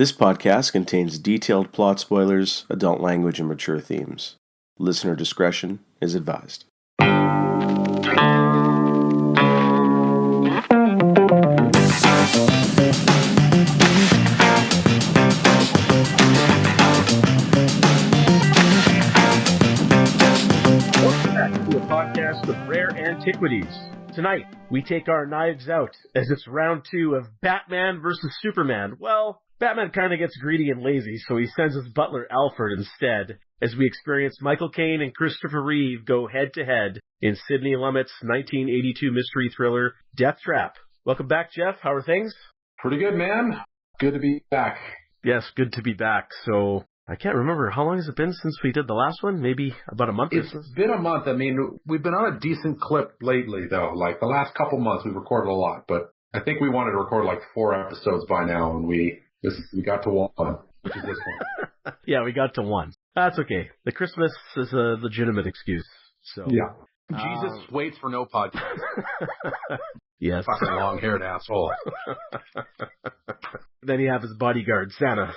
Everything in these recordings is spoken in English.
This podcast contains detailed plot spoilers, adult language, and mature themes. Listener discretion is advised. Welcome back to a podcast of rare antiquities. Tonight, we take our knives out as it's round 2 of Batman versus Superman. Well, Batman kind of gets greedy and lazy, so he sends his butler Alfred instead, as we experience Michael Caine and Christopher Reeve go head-to-head in Sidney Lumet's 1982 mystery thriller, Deathtrap. Welcome back, Jeff. How are things? Pretty good, man. Good to be back. Yes, good to be back. So, I can't remember. How long has it been since we did the last one? Maybe about a month or so? It's been a month. I mean, we've been on a decent clip lately, though. Like, the last couple months, we've recorded a lot. But I think we wanted to record like 4 episodes by now, and we got to 1, which is this one. Yeah, we got to 1. That's okay. The Christmas is a legitimate excuse. So yeah. Jesus waits for no podcast. Yes. Fucking long-haired asshole. Then you have his bodyguard, Santa.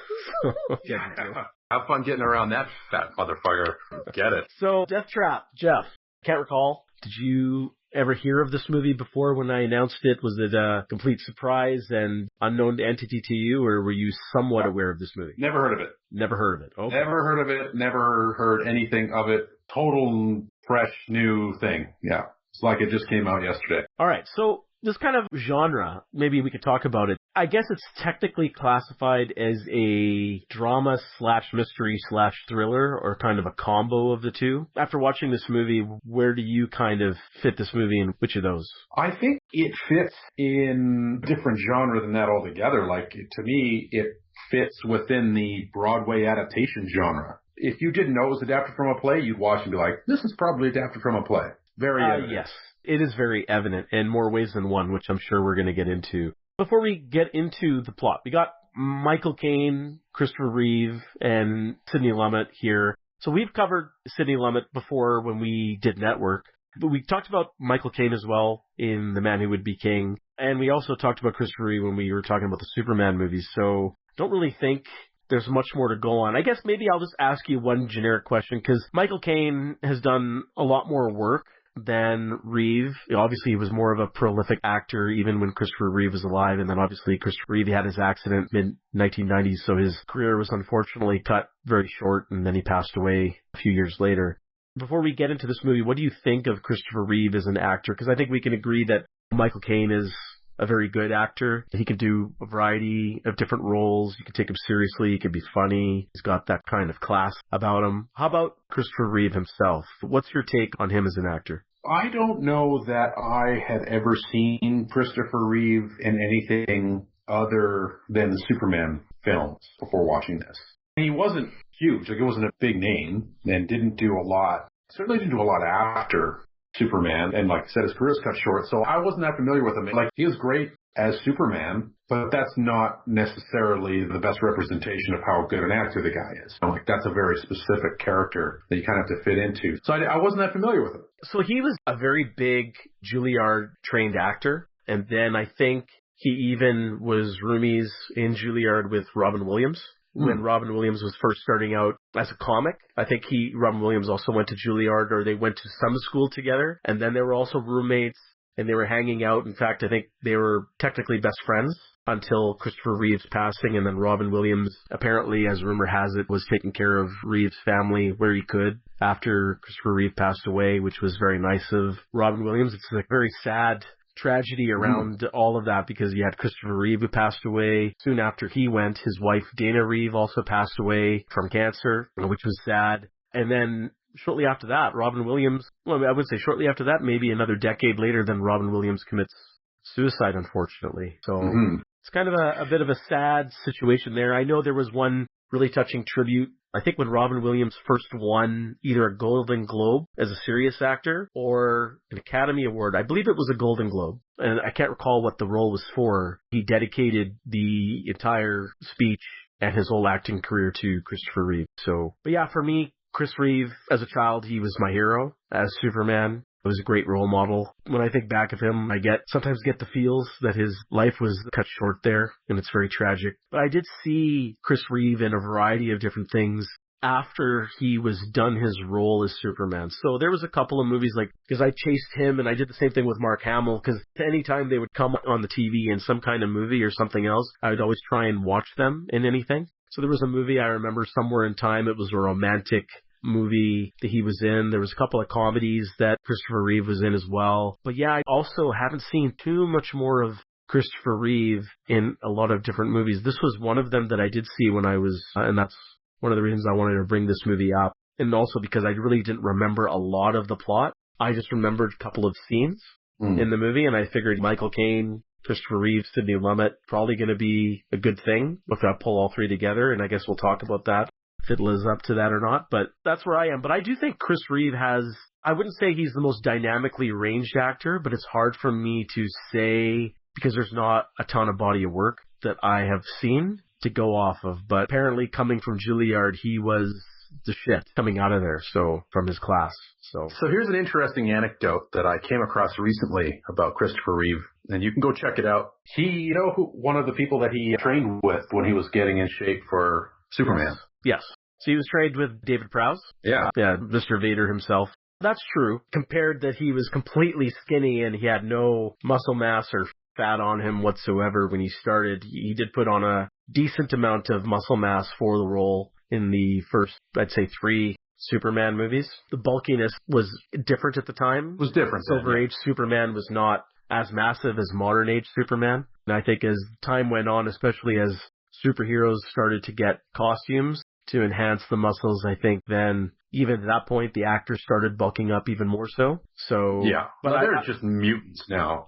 Have fun getting around that fat motherfucker. Get it. So, Deathtrap, Jeff, can't recall. Did you ever hear of this movie before when I announced it? Was it a complete surprise and unknown entity to you, or were you somewhat aware of this movie? Never heard of it. Never heard of it. Okay. Never heard of it. Never heard anything of it. Total fresh new thing. Yeah. It's like it just came out yesterday. All right. So this kind of genre, maybe we could talk about it. I guess it's technically classified as a drama / mystery / thriller, or kind of a combo of the two. After watching this movie, where do you kind of fit this movie in which of those? I think it fits in a different genre than that altogether. Like, to me, it fits within the Broadway adaptation genre. If you didn't know it was adapted from a play, you'd watch and be like, this is probably adapted from a play. Very evident. Yes, it is very evident in more ways than one, which I'm sure we're going to get into. Before we get into the plot, we got Michael Caine, Christopher Reeve, and Sidney Lumet here. So we've covered Sidney Lumet before when we did Network, but we talked about Michael Caine as well in The Man Who Would Be King, and we also talked about Christopher Reeve when we were talking about the Superman movies, so don't really think there's much more to go on. I guess maybe I'll just ask you one generic question, because Michael Caine has done a lot more work than Reeve. Obviously, he was more of a prolific actor even when Christopher Reeve was alive, and then obviously Christopher Reeve had his accident mid-1990s, so his career was unfortunately cut very short, and then he passed away a few years later. Before we get into this movie, what do you think of Christopher Reeve as an actor? Because I think we can agree that Michael Caine is a very good actor. He can do a variety of different roles. You can take him seriously. He can be funny. He's got that kind of class about him. How about Christopher Reeve himself? What's your take on him as an actor? I don't know that I had ever seen Christopher Reeve in anything other than the Superman films before watching this. He wasn't huge. Like, it wasn't a big name and didn't do a lot. Certainly didn't do a lot after Superman, and like I said, his career's cut short, so I wasn't that familiar with him. Like, he was great as Superman, but that's not necessarily the best representation of how good an actor the guy is. So, like, that's a very specific character that you kind of have to fit into. So I wasn't that familiar with him. So he was a very big Juilliard-trained actor, and then I think he even was roomies in Juilliard with Robin Williams. When Robin Williams was first starting out as a comic. I think Robin Williams also went to Juilliard, or they went to some school together, and then they were also roommates, and they were hanging out. In fact, I think they were technically best friends until Christopher Reeve's passing, and then Robin Williams, apparently, as rumor has it, was taking care of Reeve's family where he could after Christopher Reeve passed away, which was very nice of Robin Williams. It's a very sad tragedy around all of that, because you had Christopher Reeve who passed away. Soon after he went, his wife Dana Reeve also passed away from cancer, which was sad. And then shortly after that, Robin Williams, well, I would say shortly after that, maybe another decade later, then Robin Williams commits suicide, unfortunately. So it's kind of a bit of a sad situation there. I know there was one really touching tribute, I think, when Robin Williams first won either a Golden Globe as a serious actor or an Academy Award. I believe it was a Golden Globe, and I can't recall what the role was for. He dedicated the entire speech and his whole acting career to Christopher Reeve. So, but yeah, for me, Chris Reeve, as a child, he was my hero as Superman. It was a great role model. When I think back of him, I sometimes get the feels that his life was cut short there, and it's very tragic. But I did see Chris Reeve in a variety of different things after he was done his role as Superman. So there was a couple of movies because I chased him, and I did the same thing with Mark Hamill, because anytime they would come on the TV in some kind of movie or something else, I would always try and watch them in anything. So there was a movie I remember somewhere in time. It was a romantic movie that he was in. There was a couple of comedies that Christopher Reeve was in as well. But yeah, I also haven't seen too much more of Christopher Reeve in a lot of different movies. This was one of them that I did see when I was, and that's one of the reasons I wanted to bring this movie up. And also because I really didn't remember a lot of the plot. I just remembered a couple of scenes in the movie, and I figured Michael Caine, Christopher Reeve, Sidney Lumet, probably going to be a good thing if I pull all three together, and I guess we'll talk about that, if it lives up to that or not, but that's where I am. But I do think Chris Reeve I wouldn't say he's the most dynamically ranged actor, but it's hard for me to say because there's not a ton of body of work that I have seen to go off of. But apparently coming from Juilliard, he was the shit coming out of there, so from his class. So here's an interesting anecdote that I came across recently about Christopher Reeve, and you can go check it out. One of the people that he trained with when he was getting in shape for Superman? Yes. So he was trained with David Prowse. Yeah. Yeah, Mr. Vader himself. That's true. Compared that he was completely skinny and he had no muscle mass or fat on him whatsoever when he started. He did put on a decent amount of muscle mass for the role in the first, I'd say, 3 Superman movies. The bulkiness was different at the time. It was different. Silver Age Superman was not as massive as modern age Superman. And I think as time went on, especially as superheroes started to get costumes to enhance the muscles, I think then even at that point the actors started bulking up even more so. So yeah, but they're just mutants now.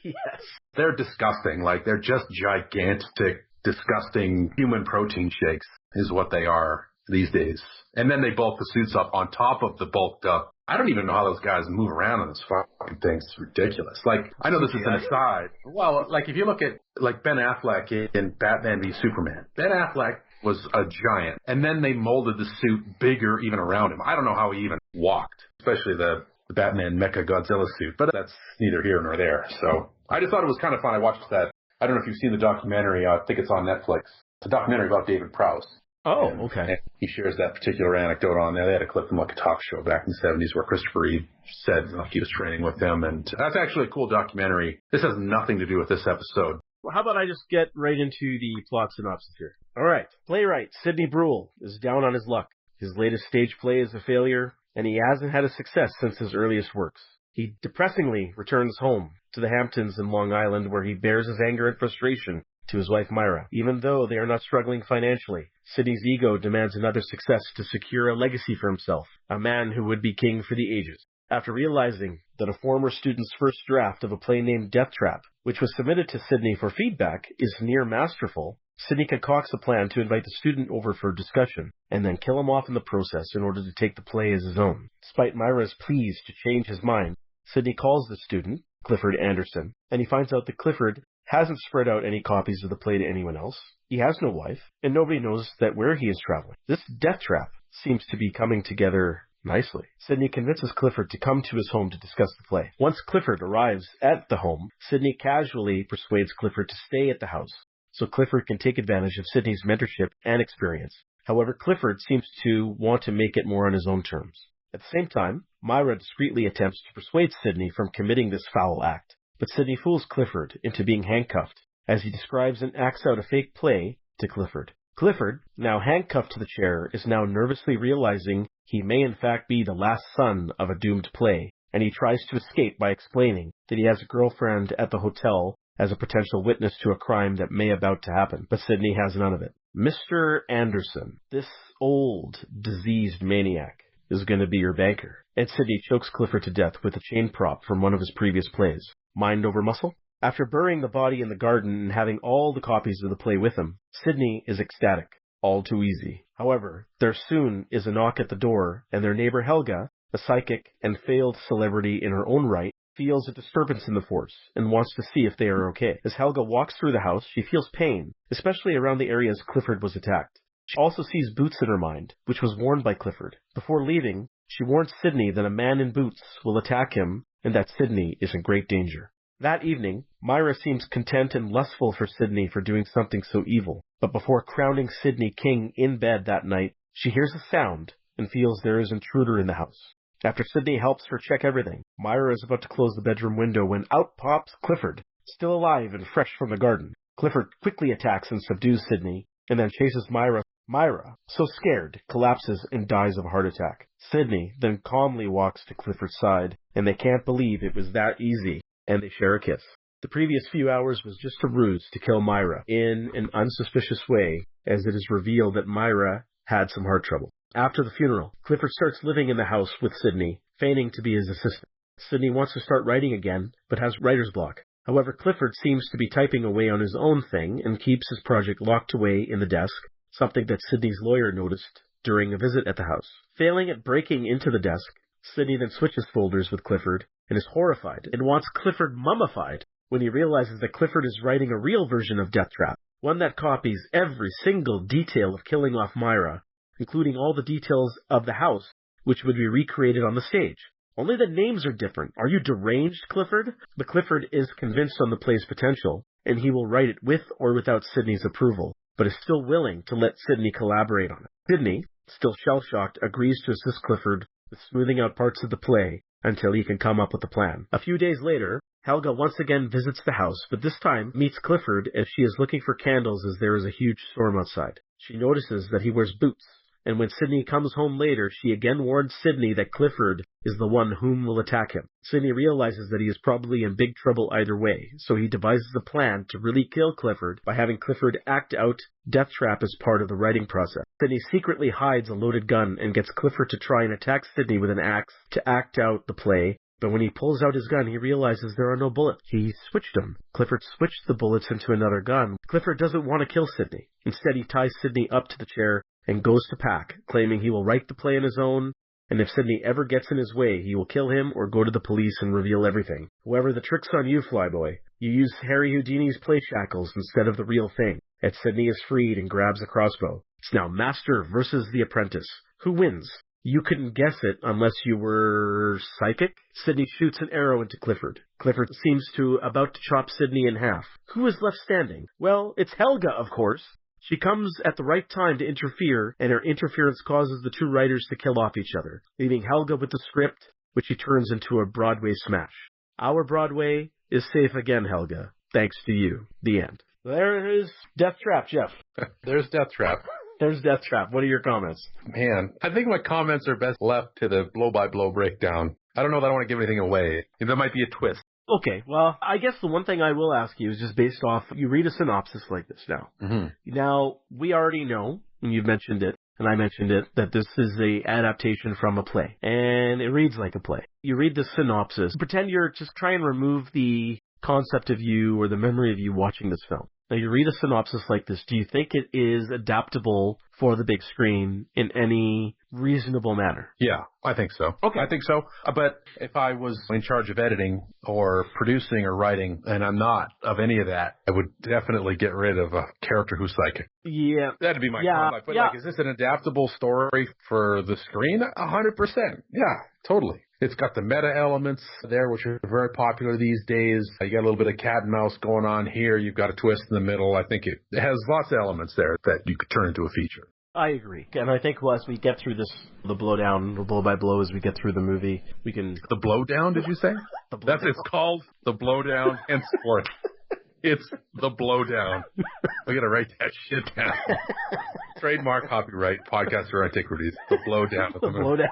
Yes, they're disgusting. They're just gigantic, disgusting human protein shakes is what they are these days. And then they bulk the suits up on top of the bulked up. I don't even know how those guys move around on this fucking thing. It's ridiculous. I know this is an aside. Well, if you look at Ben Affleck in Batman v Superman, Ben Affleck was a giant, and then they molded the suit bigger even around him. I don't know how he even walked, especially the Batman Mecha Godzilla suit, but that's neither here nor there. So I just thought it was kind of fun. I watched that. I don't know if you've seen the documentary. I think it's on Netflix. It's a documentary about David Prowse. Oh, okay. And he shares that particular anecdote on there. They had a clip from a talk show back in the 70s where Christopher Reeve said he was training with him, and that's actually a cool documentary. This has nothing to do with this episode. Well, how about I just get right into the plot synopsis here? All right. Playwright Sidney Brule is down on his luck. His latest stage play is a failure, and he hasn't had a success since his earliest works. He depressingly returns home to the Hamptons in Long Island, where he bears his anger and frustration to his wife Myra. Even though they are not struggling financially, Sidney's ego demands another success to secure a legacy for himself, a man who would be king for the ages. After realizing that a former student's first draft of a play named Deathtrap, which was submitted to Sidney for feedback, is near masterful, Sidney concocts a plan to invite the student over for discussion, and then kill him off in the process in order to take the play as his own. Despite Myra's pleas to change his mind, Sidney calls the student, Clifford Anderson, and he finds out that Clifford hasn't spread out any copies of the play to anyone else. He has no wife, and nobody knows that where he is traveling. This death trap seems to be coming together nicely. Sidney convinces Clifford to come to his home to discuss the play. Once Clifford arrives at the home, Sidney casually persuades Clifford to stay at the house, so Clifford can take advantage of Sidney's mentorship and experience. However, Clifford seems to want to make it more on his own terms. At the same time, Myra discreetly attempts to persuade Sidney from committing this foul act, but Sidney fools Clifford into being handcuffed, as he describes and acts out a fake play to Clifford. Clifford, now handcuffed to the chair, is now nervously realizing he may in fact be the last son of a doomed play, and he tries to escape by explaining that he has a girlfriend at the hotel as a potential witness to a crime that may about to happen, but Sidney has none of it. Mr. Anderson, this old, diseased maniac, is going to be your banker. And Sidney chokes Clifford to death with a chain prop from one of his previous plays. Mind over muscle? After burying the body in the garden and having all the copies of the play with him, Sidney is ecstatic. All too easy. However, there soon is a knock at the door, and their neighbor Helga, a psychic and failed celebrity in her own right, feels a disturbance in the force and wants to see if they are okay. As Helga walks through the house, she feels pain, especially around the areas Clifford was attacked. She also sees boots in her mind, which was worn by Clifford. Before leaving, She warns Sidney that a man in boots will attack him and that Sidney is in great danger. That evening, Myra seems content and lustful for Sidney for doing something so evil. But before crowning Sidney king in bed that night, she hears a sound and feels there is an intruder in the house. After Sidney helps her check everything, Myra is about to close the bedroom window when out pops Clifford, still alive and fresh from the garden. Clifford quickly attacks and subdues Sidney, and then chases Myra. Myra, so scared, collapses and dies of a heart attack. Sidney then calmly walks to Clifford's side, and they can't believe it was that easy, and they share a kiss. The previous few hours was just a ruse to kill Myra in an unsuspicious way, as it is revealed that Myra had some heart trouble. After the funeral, Clifford starts living in the house with Sidney, feigning to be his assistant. Sidney wants to start writing again, but has writer's block. However, Clifford seems to be typing away on his own thing and keeps his project locked away in the desk, something that Sidney's lawyer noticed during a visit at the house. Failing at breaking into the desk, Sidney then switches folders with Clifford and is horrified and wants Clifford mummified when he realizes that Clifford is writing a real version of Deathtrap, one that copies every single detail of killing off Myra, including all the details of the house, which would be recreated on the stage. Only the names are different. Are you deranged, Clifford? But Clifford is convinced on the play's potential, and he will write it with or without Sidney's approval, but is still willing to let Sidney collaborate on it. Sidney, still shell-shocked, agrees to assist Clifford with smoothing out parts of the play until he can come up with a plan. A few days later, Helga once again visits the house, but this time meets Clifford as she is looking for candles as there is a huge storm outside. She notices that he wears boots, and when Sidney comes home later, she again warns Sidney that Clifford is the one whom will attack him. Sidney realizes that he is probably in big trouble either way, so he devises a plan to really kill Clifford by having Clifford act out Deathtrap as part of the writing process. Sidney secretly hides a loaded gun and gets Clifford to try and attack Sidney with an axe to act out the play, but when he pulls out his gun, he realizes there are no bullets. He switched them. Clifford switched the bullets into another gun. Clifford doesn't want to kill Sidney. Instead, he ties Sidney up to the chair and goes to pack, claiming he will write the play on his own, and if Sidney ever gets in his way, he will kill him or go to the police and reveal everything. However, the trick's on you, Flyboy. You use Harry Houdini's play shackles instead of the real thing, as Sidney is freed and grabs a crossbow. It's now Master versus the Apprentice. Who wins? You couldn't guess it unless you were psychic. Sidney shoots an arrow into Clifford. Clifford seems to about to chop Sidney in half. Who is left standing? Well, it's Helga, of course. She comes at the right time to interfere, and her interference causes the two writers to kill off each other, leaving Helga with the script, which she turns into a Broadway smash. Our Broadway is safe again, Helga. Thanks to you. The end. There is Deathtrap, Jeff. There's Deathtrap. There's Deathtrap. What are your comments? Man, I think my comments are best left to the blow-by-blow breakdown. I don't know that I want to give anything away. There might be a twist. Okay, well, I guess the one thing I will ask you is just based off, you read a synopsis like this now. Mm-hmm. Now, we already know, and you've mentioned it, and I mentioned it, that this is the adaptation from a play. And it reads like a play. You read the synopsis, pretend you're just trying to remove the concept of you or the memory of you watching this film. Now, you read a synopsis like this. Do you think it is adaptable for the big screen in any reasonable manner? Yeah, I think so. Okay. I think so. But if I was in charge of editing or producing or writing, and I'm not of any of that, I would definitely get rid of a character who's psychic. Yeah. That'd be my comment. But is this an adaptable story for the screen? 100%. Yeah, totally. It's got the meta elements there, which are very popular these days. You got a little bit of cat and mouse going on here. You've got a twist in the middle. I think it has lots of elements there that you could turn into a feature. I agree. And I think as we get through this, the blowdown, the blow-by-blow, as we get through the movie, we can... The blowdown, did you say? That's it's called the blowdown henceforth. It's the blowdown. We got to write that shit down. Trademark, copyright, podcaster antiquities. The blowdown. The blowdown.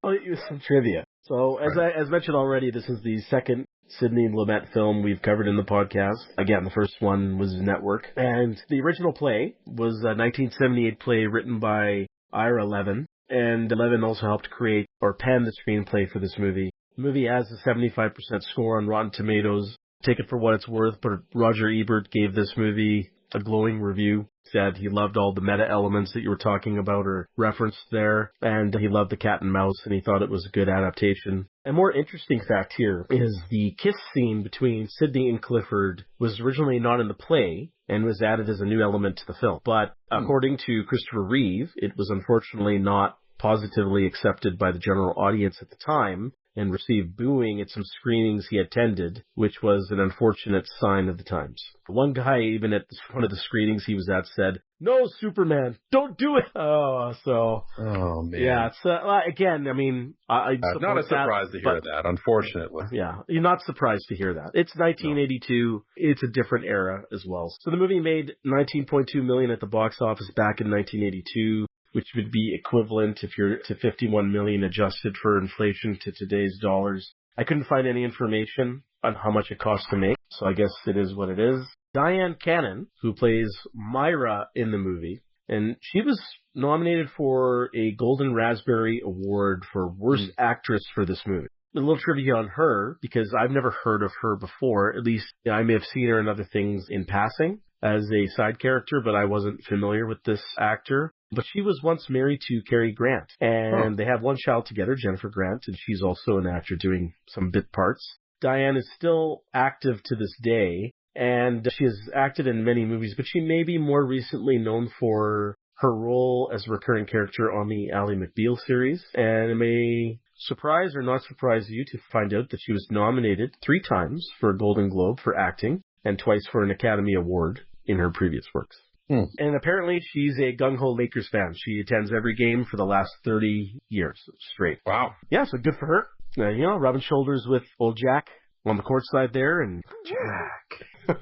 I'll hit you with some trivia. So, as mentioned already, this is the second Sidney Lumet film we've covered in the podcast. Again, the first one was Network. And the original play was a 1978 play written by Ira Levin. And Levin also helped create or pen the screenplay for this movie. The movie has a 75% score on Rotten Tomatoes. Take it for what it's worth, but Roger Ebert gave this movie a glowing review. Said he loved all the meta elements that you were talking about or referenced there, and he loved the cat and mouse, and he thought it was a good adaptation. A more interesting fact here is the kiss scene between Sidney and Clifford was originally not in the play and was added as a new element to the film. But according to Christopher Reeve, it was unfortunately not positively accepted by the general audience at the time and received booing at some screenings he attended, which was an unfortunate sign of the times. One guy, even at one of the screenings he was at, said, "No, Superman, don't do it." Oh, man. Yeah, it's, again, I mean, I'm not a surprise to hear that, unfortunately. Yeah, you're not surprised to hear that. It's 1982. No. It's a different era as well. So the movie made $19.2 million at the box office back in 1982. Which would be equivalent, if you're to $51 million adjusted for inflation to today's dollars. I couldn't find any information on how much it cost to make, so I guess it is what it is. Dyan Cannon, who plays Myra in the movie, and she was nominated for a Golden Raspberry Award for Worst Actress for this movie. A little trivia on her, because I've never heard of her before. At least I may have seen her in other things in passing as a side character, but I wasn't familiar with this actor. But she was once married to Cary Grant, and they have one child together, Jennifer Grant, and she's also an actor doing some bit parts. Dyan is still active to this day, and she has acted in many movies, but she may be more recently known for her role as a recurring character on the Ally McBeal series. And it may surprise or not surprise you to find out that she was nominated 3 times for a Golden Globe for acting, and twice for an Academy Award in her previous works. And apparently she's a gung-ho Lakers fan. She attends every game for the last 30 years straight. Wow. Yeah, so good for her. Rubbing shoulders with old Jack on the court side there. And Jack.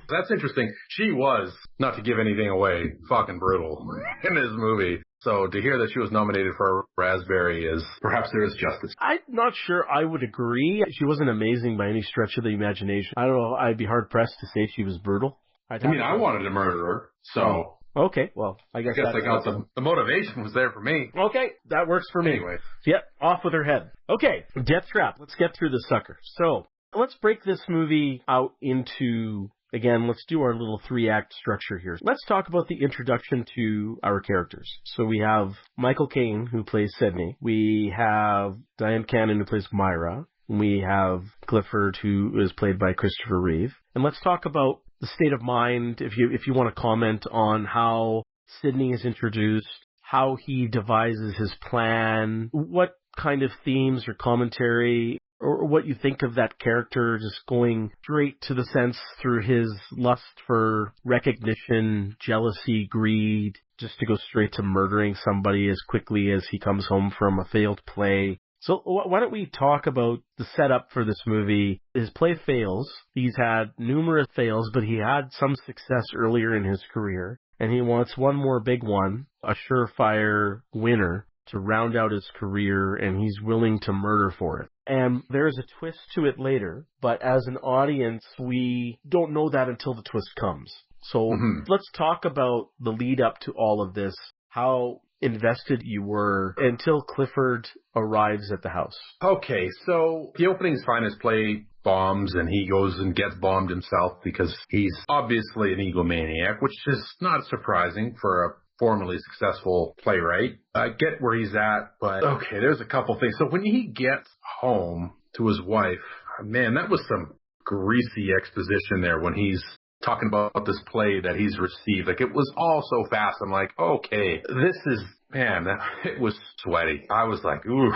That's interesting. She was, not to give anything away, fucking brutal in this movie. So to hear that she was nominated for a Raspberry is perhaps there is justice. I'm not sure I would agree. She wasn't amazing by any stretch of the imagination. I don't know. I'd be hard-pressed to say she was brutal. I wanted to murder her, so... Okay, well, I guess I got the motivation was there for me. Okay, that works for me. Anyway. Yep, off with her head. Okay, Deathtrap. Let's get through this sucker. So, let's break this movie out into... Again, let's do our little 3-act structure here. Let's talk about the introduction to our characters. So we have Michael Caine, who plays Sidney. We have Dyan Cannon, who plays Myra. We have Clifford, who is played by Christopher Reeve. And let's talk about the state of mind, if you want to comment on how Sidney is introduced, how he devises his plan, what kind of themes or commentary, or what you think of that character just going straight to the sense through his lust for recognition, jealousy, greed, just to go straight to murdering somebody as quickly as he comes home from a failed play. So why don't we talk about the setup for this movie? His play fails. He's had numerous fails, but he had some success earlier in his career. And he wants one more big one, a surefire winner, to round out his career, and he's willing to murder for it. And there's a twist to it later, but as an audience, we don't know that until the twist comes. So let's talk about the lead up to all of this, how invested you were until Clifford arrives at the house. Okay, so the opening's fine. His play bombs, and he goes and gets bombed himself because he's obviously an egomaniac, which is not surprising for a formerly successful playwright. I get where he's at, but okay, there's a couple things. So when he gets home to his wife, man, that was some greasy exposition there when he's talking about this play that he's received. Like, it was all so fast. I'm like, okay, this is, man, it was sweaty. I was like, oof,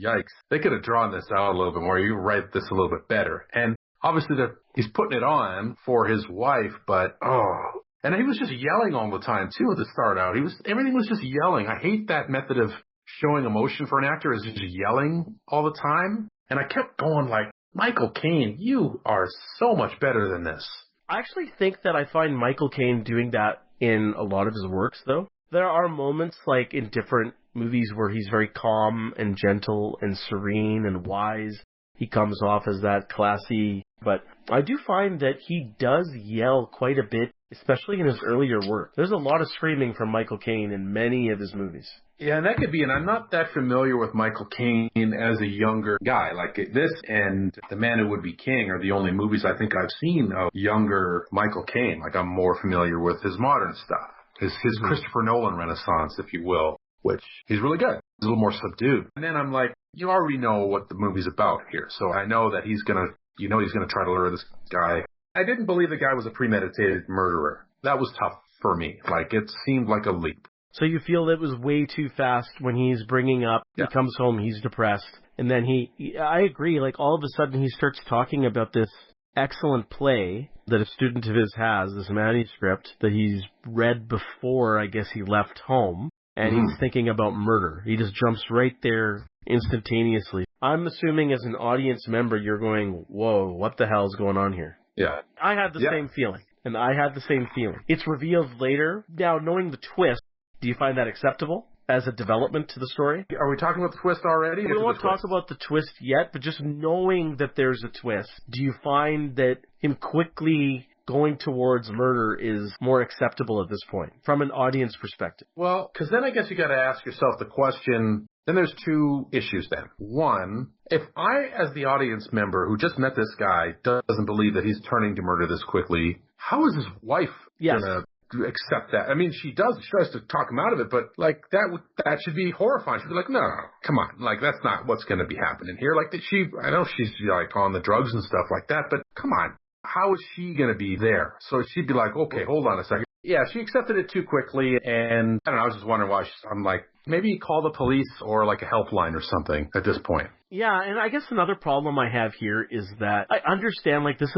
yikes. They could have drawn this out a little bit more. You write this a little bit better. And obviously he's putting it on for his wife, but, and he was just yelling all the time too to start out. Everything was just yelling. I hate that method of showing emotion for an actor, is just yelling all the time. And I kept going like, Michael Caine, you are so much better than this. I actually think that I find Michael Caine doing that in a lot of his works, though. There are moments, like in different movies, where he's very calm and gentle and serene and wise. He comes off as that classy. But I do find that he does yell quite a bit, especially in his earlier work. There's a lot of screaming from Michael Caine in many of his movies. Yeah, and that could be, and I'm not that familiar with Michael Caine as a younger guy. Like this and The Man Who Would Be King are the only movies I think I've seen of younger Michael Caine. Like I'm more familiar with his modern stuff, his Christopher Nolan renaissance, if you will, which he's really good. He's a little more subdued. And then I'm like, you already know what the movie's about here. So I know that he's gonna try to lure this guy. I didn't believe the guy was a premeditated murderer. That was tough for me. Like it seemed like a leap. So you feel it was way too fast when he's bringing up, He comes home, he's depressed, and then I agree, like all of a sudden he starts talking about this excellent play that a student of his has, this manuscript that he's read before, I guess he left home, and he's thinking about murder. He just jumps right there instantaneously. I'm assuming as an audience member, you're going, whoa, what the hell's going on here? Yeah. I had the same feeling, and I had the same feeling. It's revealed later. Now, knowing the twist, do you find that acceptable as a development to the story? Are we talking about the twist already? We won't talk about the twist yet, but just knowing that there's a twist, do you find that him quickly going towards murder is more acceptable at this point from an audience perspective? Well, because then I guess you got to ask yourself the question, then there's two issues then. One, if I, as the audience member who just met this guy, doesn't believe that he's turning to murder this quickly, how is his wife going to accept that? I mean, she does. She tries to talk him out of it, but like that should be horrifying. She'd be like, no, come on. Like, that's not what's going to be happening here. Like, I know she's like on the drugs and stuff like that, but come on. How is she going to be there? So she'd be like, okay, hold on a second. Yeah, she accepted it too quickly, and I don't know, I was just wondering why. I'm like, maybe call the police or like a helpline or something at this point. Yeah, and I guess another problem I have here is that I understand, like, this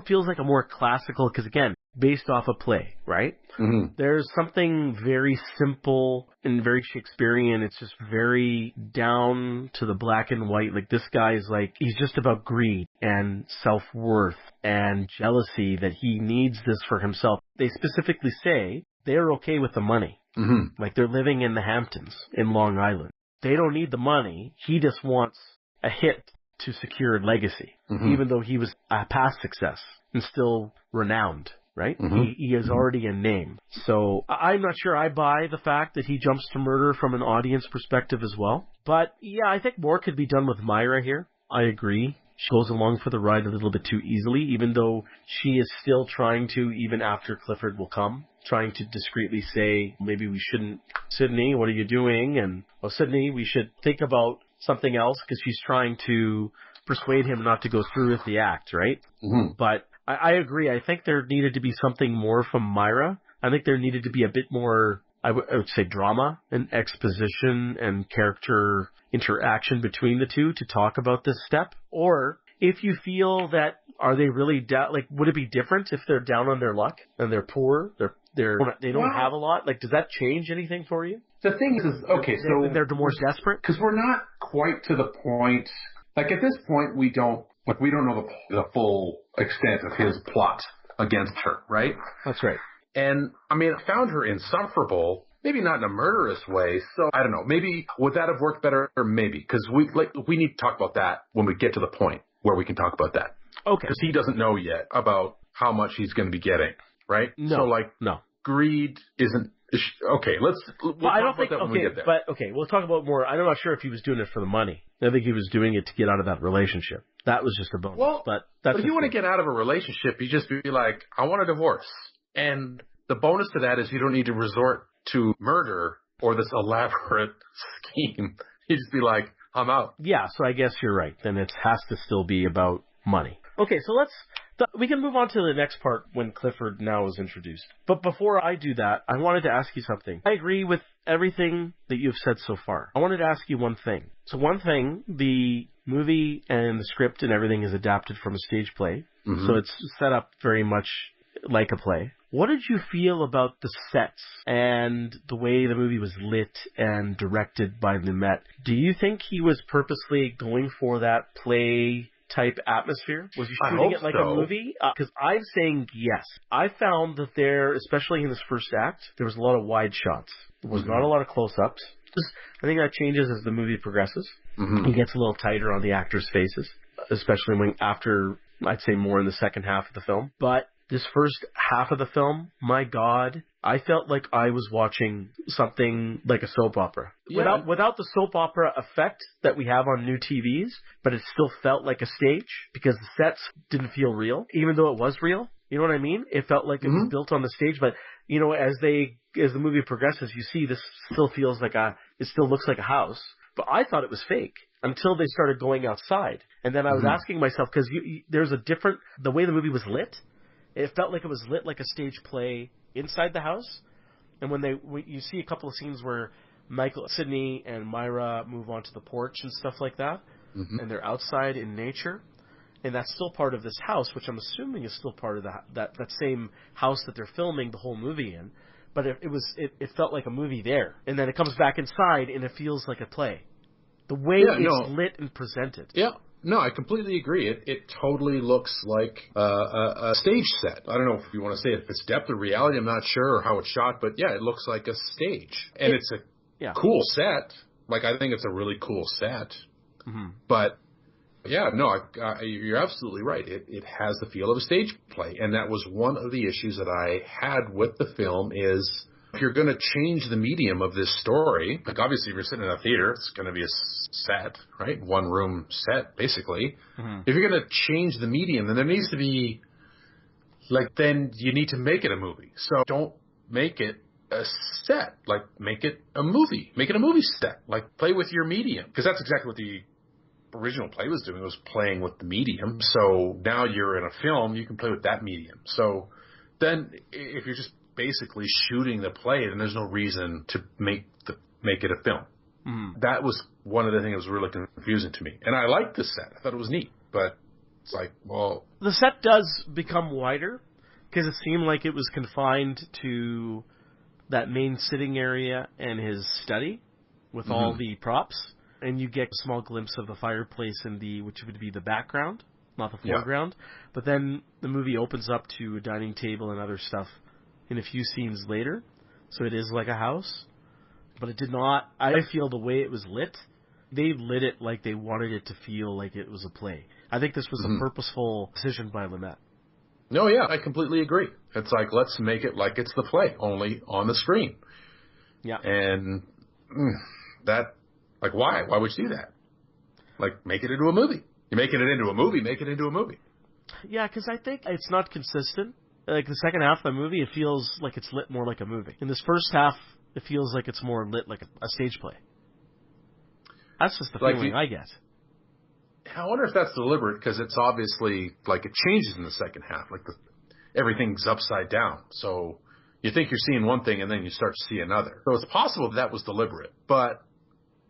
feels like a more classical, because again, based off a play, right? Mm-hmm. There's something very simple and very Shakespearean. It's just very down to the black and white. Like, this guy is like, he's just about greed and self-worth and jealousy, that he needs this for himself. They specifically say they're okay with the money. Mm-hmm. Like, they're living in the Hamptons in Long Island. They don't need the money. He just wants a hit to secure legacy, even though he was a past success and still renowned, right? Mm-hmm. He is already a name. So I'm not sure I buy the fact that he jumps to murder from an audience perspective as well. But yeah, I think more could be done with Myra here. I agree. She goes along for the ride a little bit too easily, even though she is still trying to, even after Clifford will come, trying to discreetly say, maybe we shouldn't, Sydney, what are you doing? And, oh, Sydney, we should think about something else, because she's trying to persuade him not to go through with the act, right? Mm-hmm. But I agree. I think there needed to be something more from Myra. I think there needed to be a bit more, I would say, drama and exposition and character interaction between the two to talk about this step. Or if you feel that, are they really would it be different if they're down on their luck and they're poor, they don't have a lot? Like, does that change anything for you? The thing is, okay, so they're more desperate, because we're not quite to the point. Like, at this point, we don't know the full extent of his plot against her, right? That's right. And I mean, I found her insufferable. Maybe not in a murderous way. So I don't know. Maybe would that have worked better? Or maybe, because we need to talk about that when we get to the point where we can talk about that. Okay. Because he doesn't know yet about how much he's going to be getting, right? No. So greed isn't. Okay, we'll talk about that when we get there. But okay, we'll talk about more. I'm not sure if he was doing it for the money. I think he was doing it to get out of that relationship. That was just a bonus. Well, but if you want to get out of a relationship, you just be like, I want a divorce. And the bonus to that is you don't need to resort to murder or this elaborate scheme. You just be like, I'm out. Yeah, so I guess you're right. Then it has to still be about money. Okay, so we can move on to the next part when Clifford now is introduced. But before I do that, I wanted to ask you something. I agree with everything that you've said so far. I wanted to ask you one thing. So one thing, the movie and the script and everything is adapted from a stage play. Mm-hmm. So it's set up very much like a play. What did you feel about the sets and the way the movie was lit and directed by Lumet? Do you think he was purposely going for that play type atmosphere? Was he shooting it like a movie? Because I'm saying yes. I found that there, especially in this first act, there was a lot of wide shots. There was not a lot of close-ups. I think that changes as the movie progresses. Mm-hmm. He gets a little tighter on the actors' faces, especially after, I'd say, more in the second half of the film. But This first half of the film, my God, I felt like I was watching something like a soap opera. Yeah. Without the soap opera effect that we have on new TVs, but it still felt like a stage because the sets didn't feel real, even though it was real. You know what I mean? It felt like it was built on the stage, but you know, as the movie progresses, you see this still feels like it still looks like a house. But I thought it was fake until they started going outside. And then I was asking myself, because there's the way the movie was lit, it felt like it was lit like a stage play inside the house. And when you see a couple of scenes where Sydney and Myra move onto the porch and stuff like that, and they're outside in nature, and that's still part of this house, which I'm assuming is still part of that same house that they're filming the whole movie in. But it felt like a movie there. And then it comes back inside, and it feels like a play. The way it's lit and presented. Yeah. No, I completely agree. It totally looks like a stage set. I don't know if you want to say if it's depth of reality. I'm not sure, or how it's shot, but yeah, it looks like a stage, and it's a cool set. Like, I think it's a really cool set. But yeah, no, you're absolutely right. It has the feel of a stage play, and that was one of the issues that I had with the film is, if you're going to change the medium of this story, like obviously if you're sitting in a theater, it's going to be a set, right? One room set, basically. If you're going to change the medium, then there needs to be, then you need to make it a movie. So don't make it a set. Like, make it a movie. Make it a movie set. Like, play with your medium. Because that's exactly what the original play was doing, was playing with the medium. So now you're in a film, you can play with that medium. So then if you're just basically shooting the play, then there's no reason to make it a film. That was one of the things that was really confusing to me. And I liked the set. I thought it was neat. But it's like, well... The set does become wider, because it seemed like it was confined to that main sitting area and his study with all the props. And you get a small glimpse of the fireplace which would be the background, not the foreground. But then the movie opens up to a dining table and other stuff in a few scenes later. So it is like a house. But it did not... I feel the way it was lit, they lit it like they wanted it to feel like it was a play. I think this was a purposeful decision by Lumet. No, yeah, I completely agree. It's like, let's make it like it's the play, only on the screen. Yeah. And that... Like, why? Why would you do that? Like, make it into a movie. You're making it into a movie, make it into a movie. Yeah, because I think it's not consistent. Like, the second half of the movie, it feels like it's lit more like a movie. In this first half, it feels like it's more lit like a stage play. That's just the feeling I get. I wonder if that's deliberate, because it's obviously, like, it changes in the second half. Like, everything's upside down. So you think you're seeing one thing, and then you start to see another. So it's possible that was deliberate. But,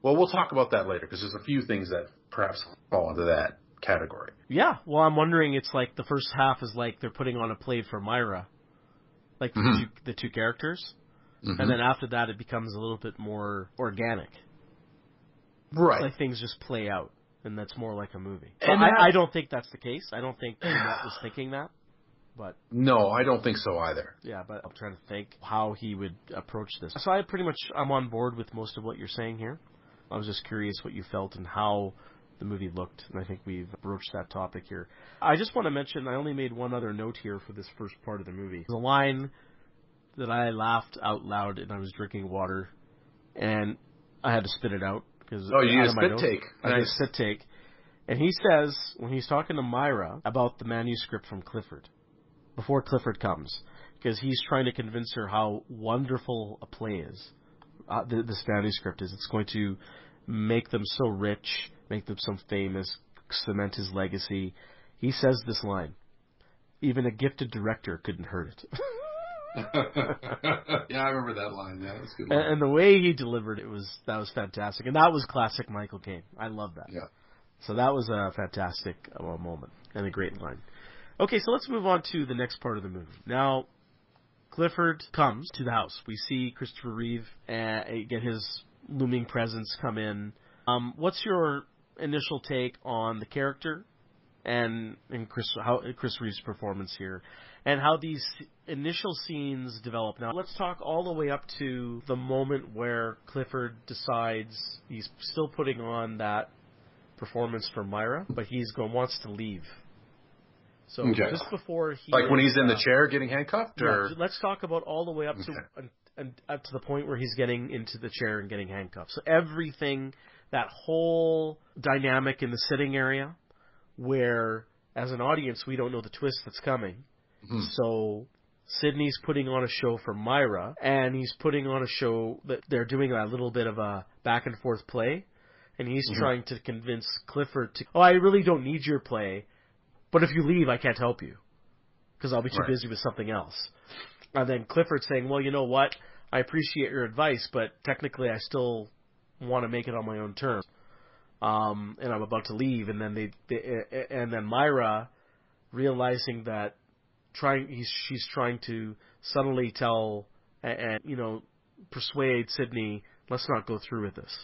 well, we'll talk about that later, because there's a few things that perhaps fall into that category. Yeah, well, I'm wondering, it's like the first half is like they're putting on a play for Myra, like the two characters, and then after that it becomes a little bit more organic. Right. Like things just play out, and that's more like a movie. So I don't think that's the case. I don't think Matt was thinking that. But no, I don't think so either. Yeah, but I'm trying to think how he would approach this. So I'm on board with most of what you're saying here. I was just curious what you felt and how the movie looked, and I think we've broached that topic here. I just want to mention, I only made one other note here for this first part of the movie. There's a line that I laughed out loud, and I was drinking water, and I had to spit it out. You used a spit take. I did a spit take. And he says, when he's talking to Myra about the manuscript from Clifford, before Clifford comes, because he's trying to convince her how wonderful a play is, this manuscript is. It's going to make them so rich, make them so famous, cement his legacy. He says this line, even a gifted director couldn't hurt it. Yeah, I remember that line. Yeah, that's a good line. And the way he delivered it was fantastic. And that was classic Michael Caine. I love that. Yeah. So that was a fantastic moment and a great line. Okay, so let's move on to the next part of the movie. Now, Clifford comes to the house. We see Christopher Reeve get his looming presence come in. What's your initial take on the character and Chris Reeve's performance here, and how these initial scenes develop? Now, let's talk all the way up to the moment where Clifford decides he's still putting on that performance for Myra, but wants to leave. So just before he... Like when he's in the chair getting handcuffed? Or? Yeah, let's talk about all the way up to and up to the point where he's getting into the chair and getting handcuffed. So everything, that whole dynamic in the sitting area where, as an audience, we don't know the twist that's coming. Mm-hmm. So Sidney's putting on a show for Myra, and he's putting on a show that they're doing a little bit of a back-and-forth play, and he's trying to convince Clifford to, I really don't need your play, but if you leave, I can't help you, because I'll be too busy with something else. And then Clifford saying, well, you know what, I appreciate your advice, but technically I still want to make it on my own terms. And I'm about to leave, and then and then Myra, realizing that she's trying to subtly tell and persuade Sidney, let's not go through with this,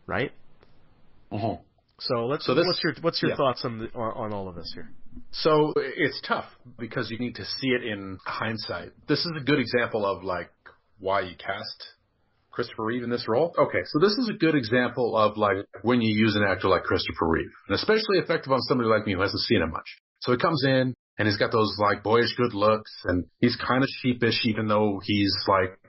right? Uh-huh. So what's your thoughts on all of this here? So it's tough because you need to see it in hindsight. This is a good example of like why you cast Christopher Reeve in this role. Okay, so this is a good example of like when you use an actor like Christopher Reeve, and especially effective on somebody like me who hasn't seen him much. So he comes in and he's got those like boyish good looks, and he's kind of sheepish even though he's like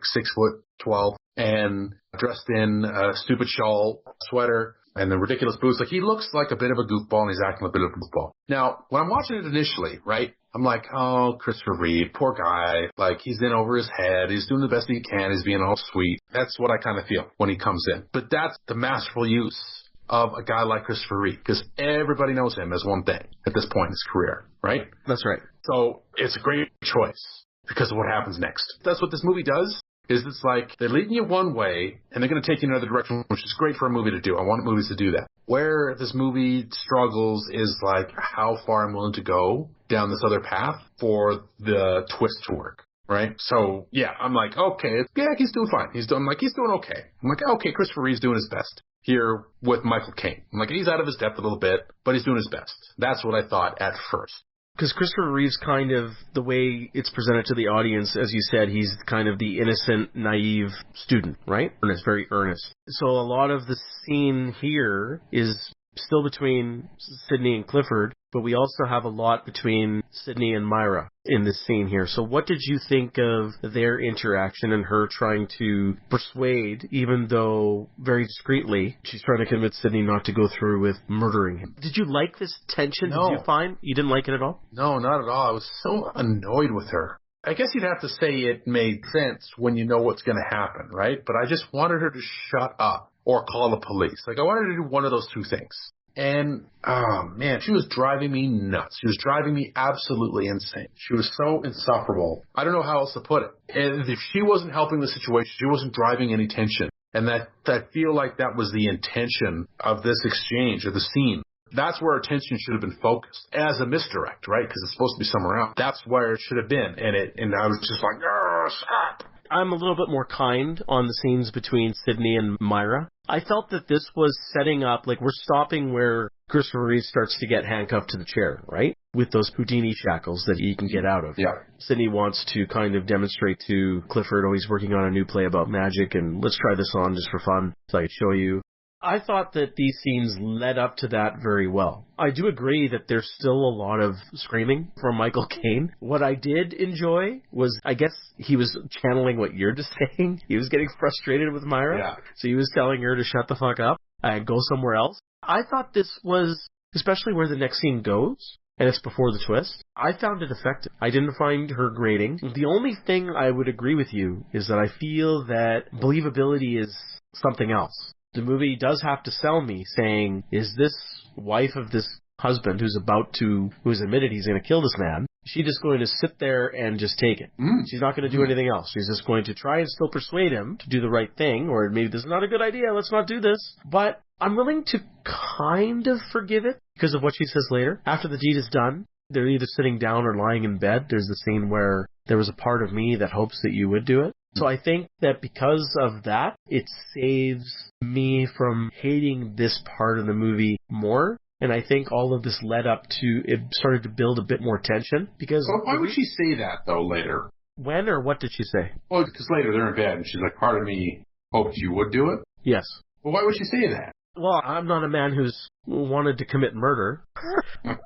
6'12" and dressed in a stupid shawl, sweater, and the ridiculous boots. Like he looks like a bit of a goofball, and he's acting a bit of a goofball. Now, when I'm watching it initially, right, I'm like, oh, Christopher Reeve, poor guy. Like, he's in over his head. He's doing the best he can. He's being all sweet. That's what I kind of feel when he comes in. But that's the masterful use of a guy like Christopher Reeve, because everybody knows him as one thing at this point in his career, right? That's right. So it's a great choice because of what happens next. That's what this movie does. Is it's like they're leading you one way and they're going to take you in another direction, which is great for a movie to do. I want movies to do that. Where this movie struggles is like how far I'm willing to go down this other path for the twist to work, right? So yeah, I'm like, okay, he's doing fine. He's doing okay. I'm like, okay, Christopher Reeve's doing his best here with Michael Caine. I'm like, he's out of his depth a little bit, but he's doing his best. That's what I thought at first. Because Christopher Reeve's kind of, the way it's presented to the audience, as you said, he's kind of the innocent, naive student, right? And it's very earnest. So a lot of the scene here is still between Sidney and Clifford, but we also have a lot between Sidney and Myra in this scene here. So what did you think of their interaction and her trying to persuade, even though very discreetly, she's trying to convince Sidney not to go through with murdering him? Did you like this tension? No. Did you find? You didn't like it at all? No, not at all. I was so annoyed with her. I guess you'd have to say it made sense when you know what's going to happen, right? But I just wanted her to shut up or call the police. Like, I wanted her to do one of those two things. And, oh man, she was driving me nuts. She was driving me absolutely insane. She was so insufferable. I don't know how else to put it. And if she wasn't helping the situation, she wasn't driving any tension. And I feel like that was the intention of this exchange or the scene. That's where attention should have been focused as a misdirect, right? Because it's supposed to be somewhere else. That's where it should have been. And I was just like, stop. I'm a little bit more kind on the scenes between Sidney and Myra. I felt that this was setting up, like we're stopping where Christopher Reeve starts to get handcuffed to the chair, right? With those Houdini shackles that he can get out of. Yeah. Sidney wants to kind of demonstrate to Clifford, he's working on a new play about magic, and let's try this on just for fun so I can show you. I thought that these scenes led up to that very well. I do agree that there's still a lot of screaming from Michael Caine. What I did enjoy was, I guess he was channeling what you're just saying. He was getting frustrated with Myra. Yeah. So he was telling her to shut the fuck up and go somewhere else. I thought this was, especially where the next scene goes, and it's before the twist, I found it effective. I didn't find her grating. The only thing I would agree with you is that I feel that believability is something else. The movie does have to sell me saying, is this wife of this husband who's admitted he's going to kill this man, is she just going to sit there and just take it? She's not going to do anything else. She's just going to try and still persuade him to do the right thing, or maybe this is not a good idea, let's not do this. But I'm willing to kind of forgive it because of what she says later. After the deed is done, they're either sitting down or lying in bed. There's the scene where there was a part of me that hopes that you would do it. So I think that because of that, it saves me from hating this part of the movie more. And I think all of this led up to, it started to build a bit more tension. Because why would she say that, though, later? When or what did she say? Well, because later they're in bed, and she's like, part of me hoped you would do it. Yes. Well, why would she say that? Well, I'm not a man who's wanted to commit murder.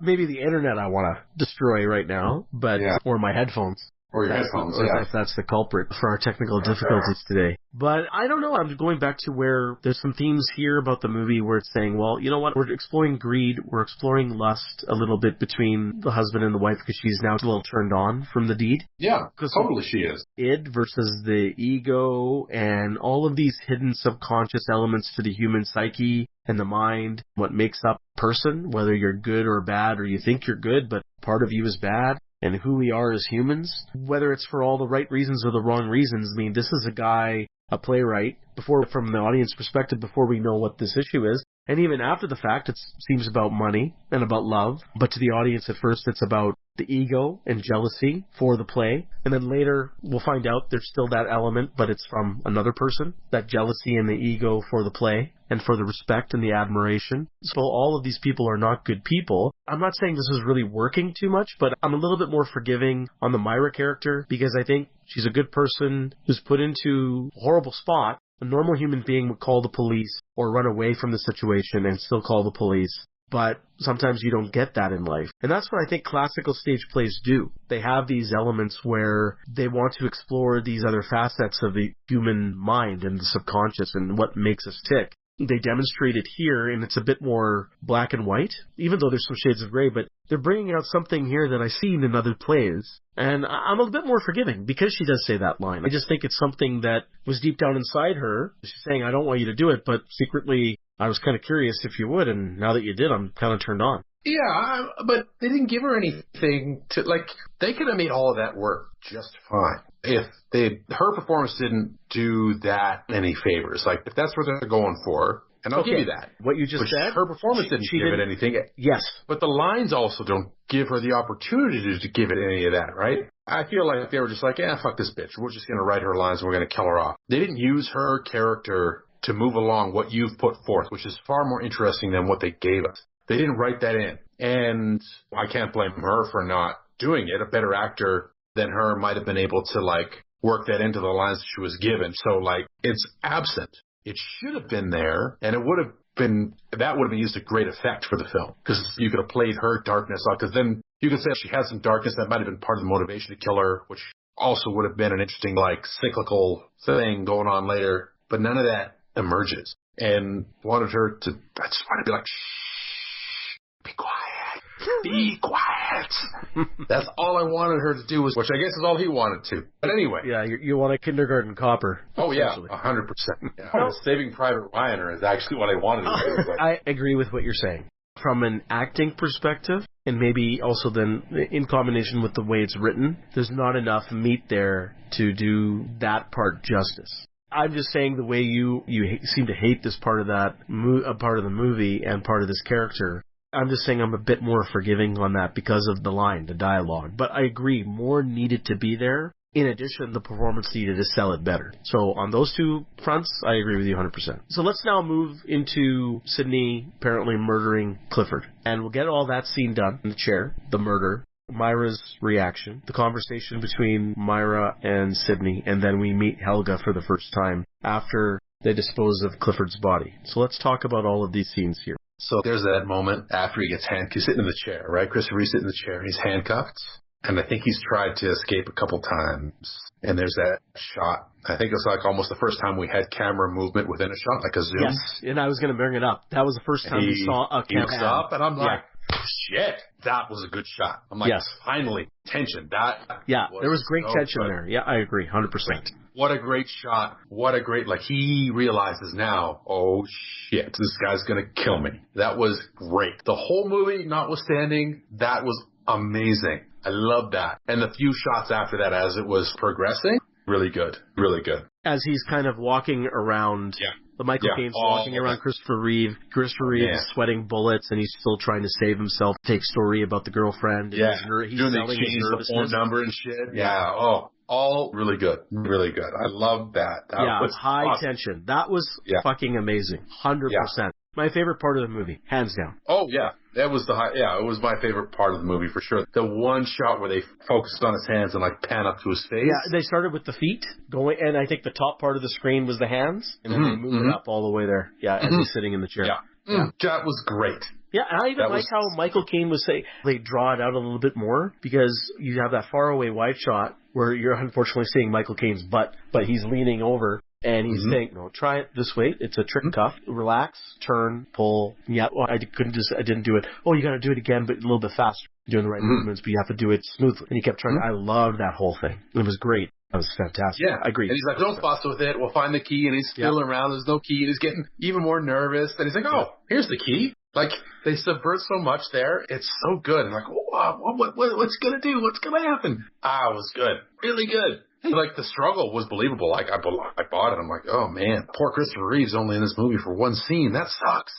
Maybe the internet I want to destroy right now, but or my headphones. Or your headphones, If that's the culprit for our technical difficulties today. But I don't know. I'm going back to where there's some themes here about the movie where it's saying, well, you know what? We're exploring greed. We're exploring lust a little bit between the husband and the wife because she's now a little turned on from the deed. Yeah, totally she is. Id versus the ego and all of these hidden subconscious elements to the human psyche and the mind, what makes up a person, whether you're good or bad or you think you're good, but part of you is bad. And who we are as humans, whether it's for all the right reasons or the wrong reasons. I mean, this is a guy, a playwright, from the audience perspective, before we know what this issue is. And even after the fact, it seems about money and about love. But to the audience at first, it's about the ego and jealousy for the play. And then later, we'll find out there's still that element, but it's from another person, that jealousy and the ego for the play and for the respect and the admiration. So all of these people are not good people. I'm not saying this is really working too much, but I'm a little bit more forgiving on the Myra character because I think she's a good person who's put into a horrible spot. A normal human being would call the police or run away from the situation and still call the police. But sometimes you don't get that in life. And that's what I think classical stage plays do. They have these elements where they want to explore these other facets of the human mind and the subconscious and what makes us tick. They demonstrate it here, and it's a bit more black and white, even though there's some shades of gray, but they're bringing out something here that I've seen in other plays. And I'm a bit more forgiving because she does say that line. I just think it's something that was deep down inside her. She's saying, I don't want you to do it, but secretly I was kind of curious if you would, and now that you did, I'm kind of turned on. Yeah, but they didn't give her anything to, they could have made all of that work just fine. If her performance didn't do that any favors, if that's what they're going for, and I'll give you that. What you just said? Her performance didn't give it anything. Yes. But the lines also don't give her the opportunity to give it any of that, right? I feel like they were just fuck this bitch. We're just going to write her lines and we're going to kill her off. They didn't use her character to move along what you've put forth, which is far more interesting than what they gave us. They didn't write that in. And I can't blame her for not doing it. A better actor than her might have been able to work that into the lines she was given. So it's absent. It should have been there, and that would have been used to great effect for the film because you could have played her darkness off. Because then you could say she had some darkness that might have been part of the motivation to kill her, which also would have been an interesting cyclical thing going on later. But none of that emerges, and wanted her to. I just want to be shh, be quiet. Be quiet. That's all I wanted her to do, which I guess is all he wanted to. But anyway. Yeah, you want a kindergarten copper. Oh, yeah, 100%. Yeah. Saving Private Ryan is actually what I wanted to do. I agree with what you're saying. From an acting perspective, and maybe also then in combination with the way it's written, there's not enough meat there to do that part justice. I'm just saying the way you seem to hate this part of part of the movie and part of this character. I'm just saying I'm a bit more forgiving on that because of the dialogue. But I agree, more needed to be there. In addition, the performance needed to sell it better. So on those two fronts, I agree with you 100%. So let's now move into Sydney apparently murdering Clifford. And we'll get all that scene done in the chair, the murder, Myra's reaction, the conversation between Myra and Sydney, and then we meet Helga for the first time after they dispose of Clifford's body. So let's talk about all of these scenes here. So there's that moment after he gets handcuffed. He's sitting in the chair, right? Christopher Reeve's sitting in the chair. He's handcuffed. And I think he's tried to escape a couple times. And there's that shot. I think it's almost the first time we had camera movement within a shot, like a zoom. Yes, and I was going to bring it up. That was the first time we saw a camera. He looks up, and I'm shit, that was a good shot. I'm finally, tension. There was great tension there. Yeah, I agree, 100%. Great. What a great shot. What a great, he realizes now, oh shit, this guy's gonna kill me. That was great. The whole movie, notwithstanding, that was amazing. I love that. And the few shots after that as it was progressing, really good. Really good. As he's kind of walking around... Yeah. The Michael Caine's walking around Christopher Reeve. Christopher Reeve is sweating bullets, and he's still trying to save himself. Take story about the girlfriend. Yeah. He's selling his nervousness. The phone number and shit. Yeah. Oh, all really good. Really good. I love that. That was high awesome. tension. That was fucking amazing. 100%. My favorite part of the movie, hands down. Oh, yeah. That was it was my favorite part of the movie for sure. The one shot where they focused on his hands and like pan up to his face. Yeah, they started with the feet going, and I think the top part of the screen was the hands, and then they moved it up all the way there. Yeah, as he's sitting in the chair. Yeah. That was great. Yeah, and I even like how Michael Caine was saying they draw it out a little bit more because you have that faraway wide shot where you're unfortunately seeing Michael Caine's butt, but he's leaning over. And he's saying, no, try it this way. It's a trick cuff. Relax, turn, pull. Yeah, well, I didn't do it. Oh, you got to do it again, but a little bit faster. You're doing the right movements, but you have to do it smoothly. And he kept trying. I loved that whole thing. It was great. That was fantastic. Yeah, I agree. And he's like, don't fuss with it. We'll find the key. And he's fiddling around. There's no key. And he's getting even more nervous. And he's like, oh, here's the key. Like, they subvert so much there. It's so good. And like, what's going to do? What's going to happen? It was good. Really good. Like, the struggle was believable. Like, I bought it. I'm like, oh, man, poor Christopher Reeve's only in this movie for one scene. That sucks.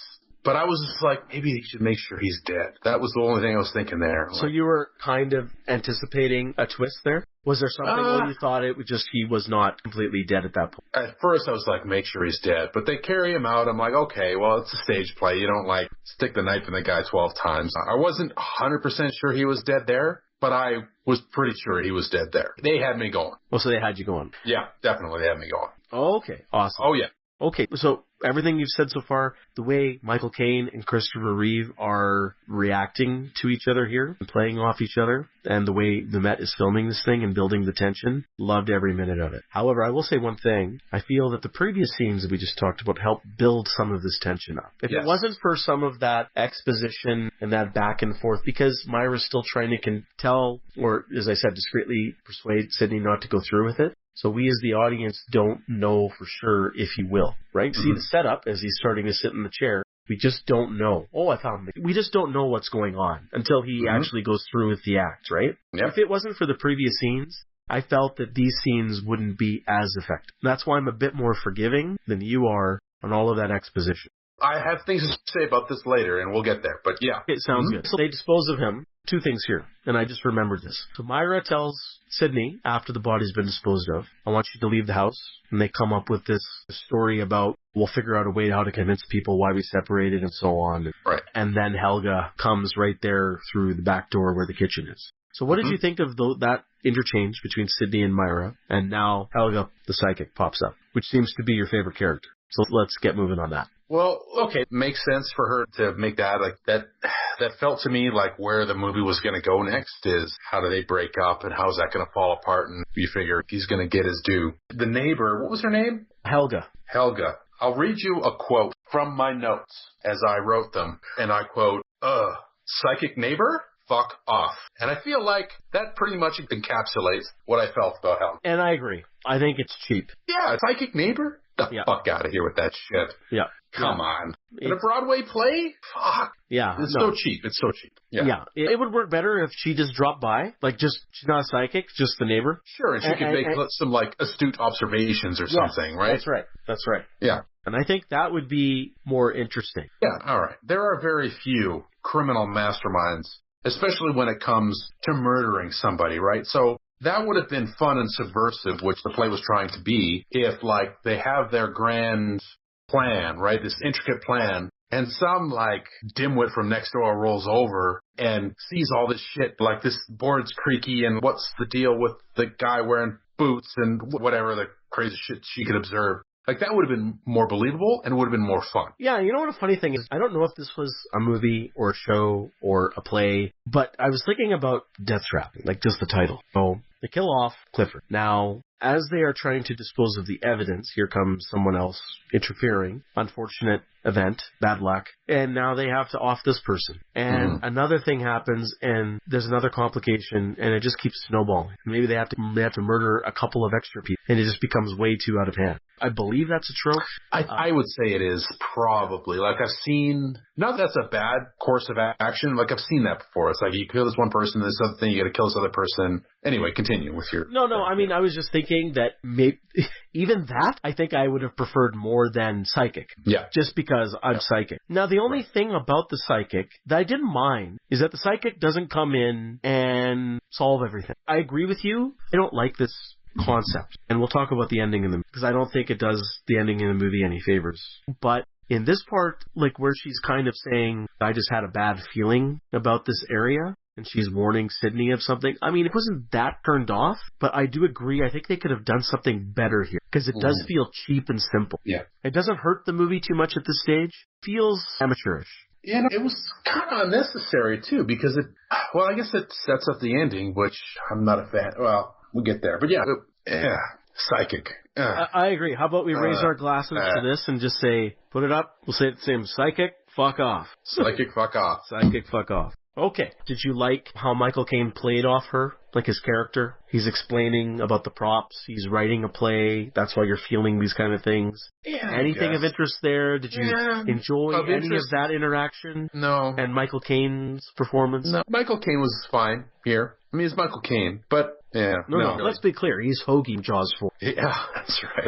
But I was just like, maybe they should make sure he's dead. That was the only thing I was thinking there. So you were kind of anticipating a twist there? Was there something where you thought it was just he was not completely dead at that point? At first, I was like, make sure he's dead. But they carry him out. I'm like, okay, well, it's a stage play. You don't, like, stick the knife in the guy 12 times. I wasn't 100% sure he was dead there. But I was pretty sure he was dead there. They had me going. Well, so they had you going. Yeah, definitely they had me going. Okay, awesome. Oh, yeah. Okay, so everything you've said so far, the way Michael Caine and Christopher Reeve are reacting to each other here, and playing off each other, and the way the Met is filming this thing and building the tension, loved every minute of it. However, I will say one thing. I feel that the previous scenes that we just talked about helped build some of this tension up. If it wasn't for some of that exposition and that back and forth, because Myra's still trying to tell, or as I said, discreetly persuade Sidney not to go through with it. So we as the audience don't know for sure if he will, right? See the setup as he's starting to sit in the chair. We just don't know. Oh, I found it. We just don't know what's going on until he actually goes through with the act, right? Yep. If it wasn't for the previous scenes, I felt that these scenes wouldn't be as effective. That's why I'm a bit more forgiving than you are on all of that exposition. I have things to say about this later, and we'll get there. But yeah. It sounds good. So they dispose of him. Two things here, and I just remembered this. So Myra tells Sidney, after the body's been disposed of, I want you to leave the house. And they come up with this story about, we'll figure out a way how to convince people why we separated and so on. Right. And then Helga comes right there through the back door where the kitchen is. So what did you think of that interchange between Sidney and Myra? And now Helga, the psychic, pops up, which seems to be your favorite character. So let's get moving on that. Well, okay, makes sense for her to make that. Like that felt to me like where the movie was going to go next is how do they break up and how's that going to fall apart? And you figure he's going to get his due. The neighbor, what was her name? Helga. I'll read you a quote from my notes as I wrote them, and I quote, psychic neighbor? Fuck off. And I feel like that pretty much encapsulates what I felt about Helga. And I agree. I think it's cheap. Yeah, psychic neighbor? The fuck out of here with that shit. Yeah. Come on. In a Broadway play? Fuck. Yeah. It's so cheap. Yeah. It would work better if she just dropped by. Like, she's not a psychic, just the neighbor. Sure, and she could make some, like, astute observations or something, right? That's right. Yeah. And I think that would be more interesting. Yeah, all right. There are very few criminal masterminds, especially when it comes to murdering somebody, right? So that would have been fun and subversive, which the play was trying to be, if, like, they have their grand plan, right? This intricate plan, and some, like, dimwit from next door rolls over and sees all this shit, like this board's creaky and what's the deal with the guy wearing boots and whatever the crazy shit she could observe. Like, that would have been more believable and would have been more fun. Yeah, you know what a funny thing is? I don't know if this was a movie or a show or a play, but I was thinking about Deathtrap, like just the title. So they kill off Clifford. Now, as they are trying to dispose of the evidence, here comes someone else interfering. Unfortunate event, bad luck. And now they have to off this person. And another thing happens, and there's another complication, and it just keeps snowballing. Maybe they have to murder a couple of extra people, and it just becomes way too out of hand. I believe that's a trope. I would say it is, probably. Like, I've seen, not that that's a bad course of action, like, I've seen that before. It's like, you kill this one person, this other thing, you gotta kill this other person. Anyway, continue with your... No, I mean, I was just thinking that maybe, even that, I think I would have preferred more than psychic. Yeah. Just because I'm psychic. Now, the only thing about the psychic that I didn't mind is that the psychic doesn't come in and solve everything. I agree with you. I don't like this concept. And we'll talk about the ending in the, because I don't think it does the ending in the movie any favors. But In this part, like where she's kind of saying, I just had a bad feeling about this area, and she's warning Sydney of something. I mean, it wasn't that turned off, but I do agree. I think they could have done something better here, because it does feel cheap and simple. Yeah. It doesn't hurt the movie too much at this stage. Feels amateurish. Yeah, it was kind of unnecessary, too, because I guess it sets up the ending, which I'm not a fan. Well, we'll get there. But yeah, psychic. I agree. How about we raise our glasses to this and just say, put it up. We'll say it the same. Psychic, fuck off. Psychic, fuck off. Psychic, fuck off. Okay. Did you like how Michael Caine played off her? Like his character? He's explaining about the props. He's writing a play. That's why you're feeling these kind of things. Yeah, anything of interest there? Did you enjoy any of that interaction? No. And Michael Caine's performance? No. Michael Caine was fine here. I mean, it's Michael Caine, but yeah. No. Let's be clear. He's Hoagie Jaws 4. Yeah, that's right.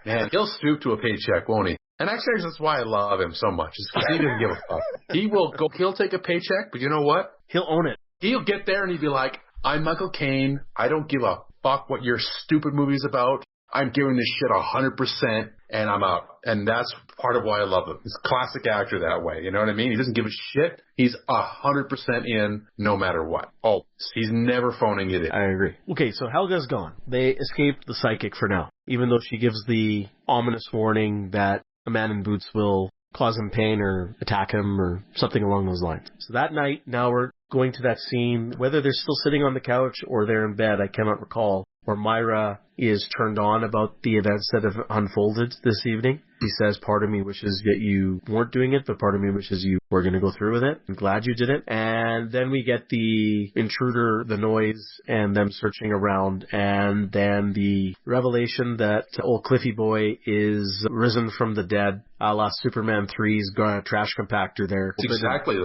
Man, he'll stoop to a paycheck, won't he? And actually, that's why I love him so much. Is because he doesn't give a fuck. He'll take a paycheck, but you know what? He'll own it. He'll get there and he'll be like, I'm Michael Caine. I don't give a fuck what your stupid movie's about. I'm giving this shit 100% and I'm out. And that's part of why I love him. He's a classic actor that way. You know what I mean? He doesn't give a shit. He's 100% in no matter what. Oh, he's never phoning it in. I agree. Okay, so Helga's gone. They escaped the psychic for now, even though she gives the ominous warning that a man in boots will cause him pain or attack him or something along those lines. So that night, now we're going to that scene, whether they're still sitting on the couch or they're in bed, I cannot recall, where Myra is turned on about the events that have unfolded this evening. He says, part of me wishes that you weren't doing it, but part of me wishes you were going to go through with it. I'm glad you did it. And then we get the intruder, the noise, and them searching around, and then the revelation that old Cliffy Boy is risen from the dead, a la Superman 3's trash compactor there. It's exactly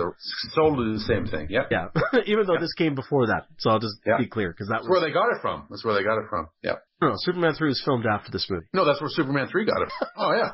totally the same thing. Yep. Yeah. Even though this came before that. So I'll just be clear, because that's where they got it from. That's where they got it from. Yeah. No, Superman 3 was filmed after this movie. No, that's where Superman 3 got it. Oh, yeah.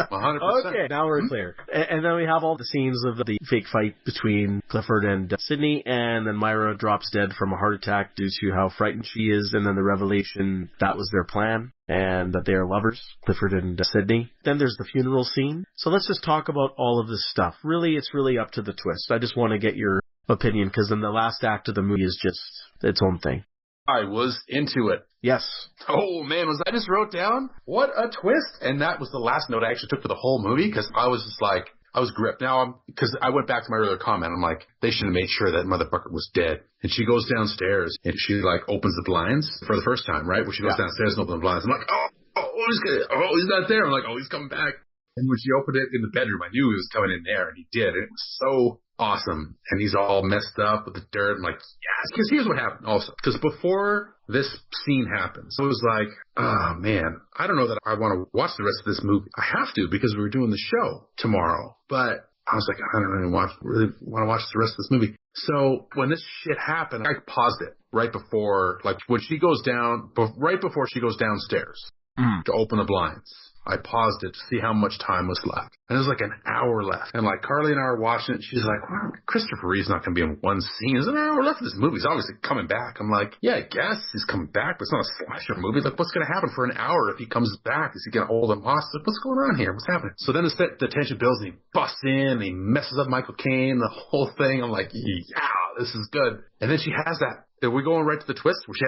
100%. Okay, now we're clear. And then we have all the scenes of the fake fight between Clifford and Sydney, and then Myra drops dead from a heart attack due to how frightened she is, and then the revelation that was their plan, and that they are lovers, Clifford and Sydney. Then there's the funeral scene. So let's just talk about all of this stuff. Really, it's really up to the twist. I just want to get your opinion, because then the last act of the movie is just its own thing. I was into it. Yes. Oh, man, I just wrote down, what a twist. And that was the last note I actually took for the whole movie, because I was just like, I was gripped. Now, because I went back to my earlier comment. I'm like, they should have made sure that motherfucker was dead. And she goes downstairs, and she, like, opens the blinds for the first time, right? Where she goes downstairs and opens the blinds. I'm like, he's not there. I'm like, oh, he's coming back. And when she opened it in the bedroom, I knew he was coming in there, and he did. And it was so awesome. And he's all messed up with the dirt. I'm like, yes. Because here's what happened also. Because before this scene happens, I was like, oh, man, I don't know that I want to watch the rest of this movie. I have to, because we were doing the show tomorrow. But I was like, I don't really want to watch the rest of this movie. So when this shit happened, I paused it right before, like when she goes down, right before she goes downstairs to open the blinds. I paused it to see how much time was left. And there's like an hour left. And like Carly and I were watching it. She's like, well, Christopher Reeve's not going to be in one scene. There's an hour left of this movie. He's obviously coming back. I'm like, yeah, I guess he's coming back, but it's not a slasher movie. Like, what's going to happen for an hour if he comes back? Is he going to hold him hostage? What's going on here? What's happening? So then the tension builds and he busts in and he messes up Michael Caine, the whole thing. I'm like, yeah, this is good. And then she has that. Are we going right to the twist? Where she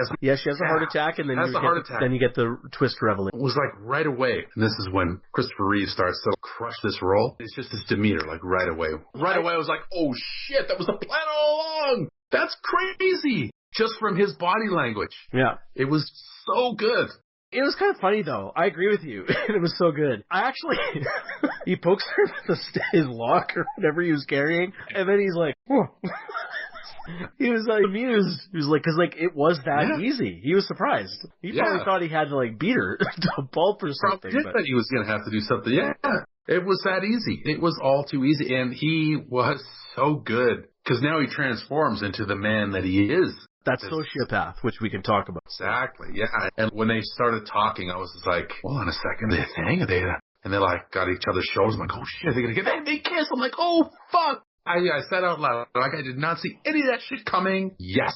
has a heart attack, and then then you get the twist revelation. It was like right away. And this is when Christopher Reeve starts to crush this role. It's just his demeanor, like right away. Right away, I was like, oh shit, that was the plan all along. That's crazy. Just from his body language. Yeah. It was so good. It was kind of funny, though. I agree with you. It was so good. I actually, he pokes her with his lock or whatever he was carrying, and then he's like, oh. He was like amused. He was like, because like it was that easy. He was surprised. He probably thought he had to like beat her to a pulp or something. Probably that he was going to have to do something. Yeah, it was that easy. It was all too easy, and he was so good because now he transforms into the man that he is. That sociopath, which we can talk about. Exactly. Yeah. And when they started talking, I was just like, hold on a second, they hang they and they like got each other's shoulders. I'm like, oh shit, they're gonna get they kiss. I'm like, oh fuck. I said out loud, like I did not see any of that shit coming. Yes.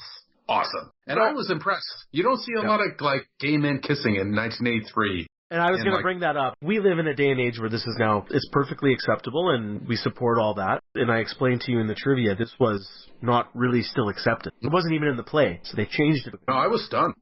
Awesome. And I was impressed. You don't see a lot of like gay men kissing in 1983 And I was And going to like, bring that up. We live in a day and age where this is now, it's perfectly acceptable and we support all that. And I explained to you in the trivia, this was not really still accepted. It wasn't even in the play, so they changed it. no, I was stunned.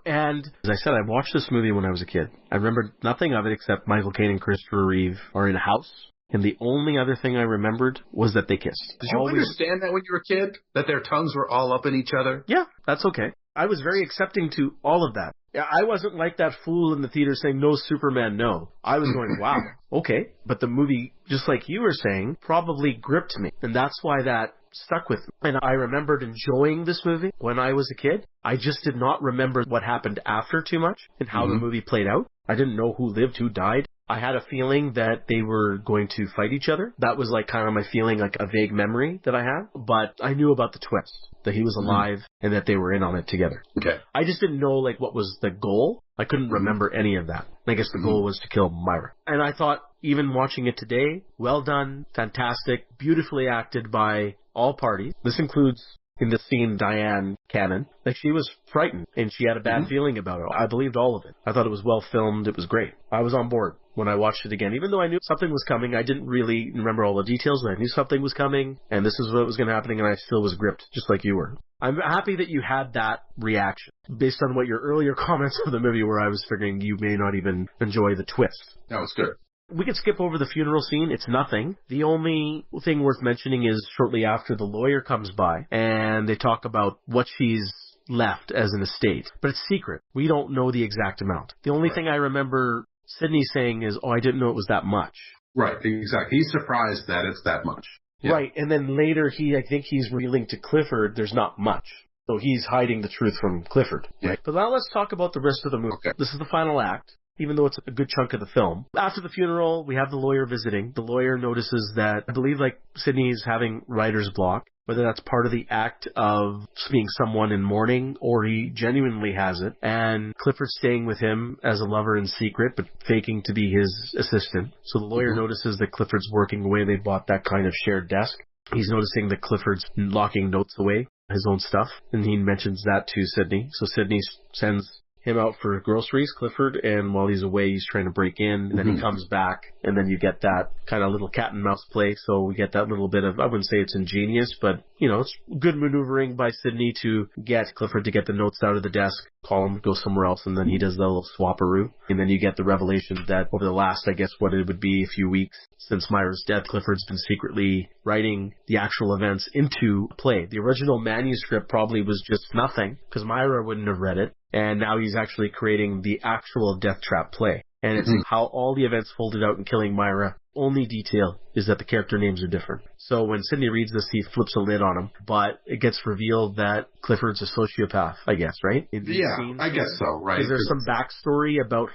And as I said, I watched this movie when I was a kid. I remembered nothing of it except Michael Caine and Christopher Reeve are in a house. And the only other thing I remembered was that they kissed. Did you understand that when you were a kid? That their tongues were all up in each other? Yeah, that's okay. I was very accepting to all of that. I wasn't like that fool in the theater saying, no, Superman, no. I was going, wow, okay. But the movie, just like you were saying, probably gripped me. And that's why that stuck with me. And I remembered enjoying this movie when I was a kid. I just did not remember what happened after too much and how the movie played out. I didn't know who lived, who died. I had a feeling that they were going to fight each other. That was like kind of my feeling, like a vague memory that I had. But I knew about the twist, that he was alive and that they were in on it together. Okay. I just didn't know like what was the goal. I couldn't remember any of that. I guess the goal was to kill Myra. And I thought, even watching it today, well done, fantastic, beautifully acted by all parties. This includes, in the scene, Diane Cannon. Like, she was frightened and she had a bad feeling about it. I believed all of it. I thought it was well filmed. It was great. I was on board when I watched it again. Even though I knew something was coming, I didn't really remember all the details, but I knew something was coming and this is what was going to happen, and I still was gripped, just like you were. I'm happy that you had that reaction based on what your earlier comments of the movie where I was figuring you may not even enjoy the twist. That was good. We could skip over the funeral scene. It's nothing. The only thing worth mentioning is shortly after the lawyer comes by and they talk about what she's left as an estate. But it's secret. We don't know the exact amount. The only thing I remember Sidney saying is, oh, I didn't know it was that much. Right, exactly. He's surprised that it's that much. Yeah. Right, and then later I think he's revealing to Clifford there's not much. So he's hiding the truth from Clifford. Right? But now let's talk about the rest of the movie. Okay. This is the final act, even though it's a good chunk of the film. After the funeral, we have the lawyer visiting. The lawyer notices that, I believe, like, Sidney's having writer's block, whether that's part of the act of being someone in mourning or he genuinely has it. And Clifford's staying with him as a lover in secret, but faking to be his assistant. So the lawyer notices that Clifford's working away. They bought that kind of shared desk. He's noticing that Clifford's locking notes away, his own stuff, and he mentions that to Sidney. So Sidney sends him out for groceries, Clifford, and while he's away, he's trying to break in, and then he comes back, and then you get that kind of little cat and mouse play, so we get that little bit of, I wouldn't say it's ingenious, but, you know, it's good maneuvering by Sidney to get Clifford to get the notes out of the desk, call him, go somewhere else, and then he does the little swapperoo, and then you get the revelation that over the last, I guess, what it would be a few weeks since Myra's death, Clifford's been secretly writing the actual events into a play. The original manuscript probably was just nothing, because Myra wouldn't have read it. And now he's actually creating the actual Deathtrap play. And it's how all the events folded out in killing Myra. Only detail is that the character names are different. So when Sidney reads this, he flips a lid on him. But it gets revealed that Clifford's a sociopath, I guess, right? I guess so, right. Is there some backstory about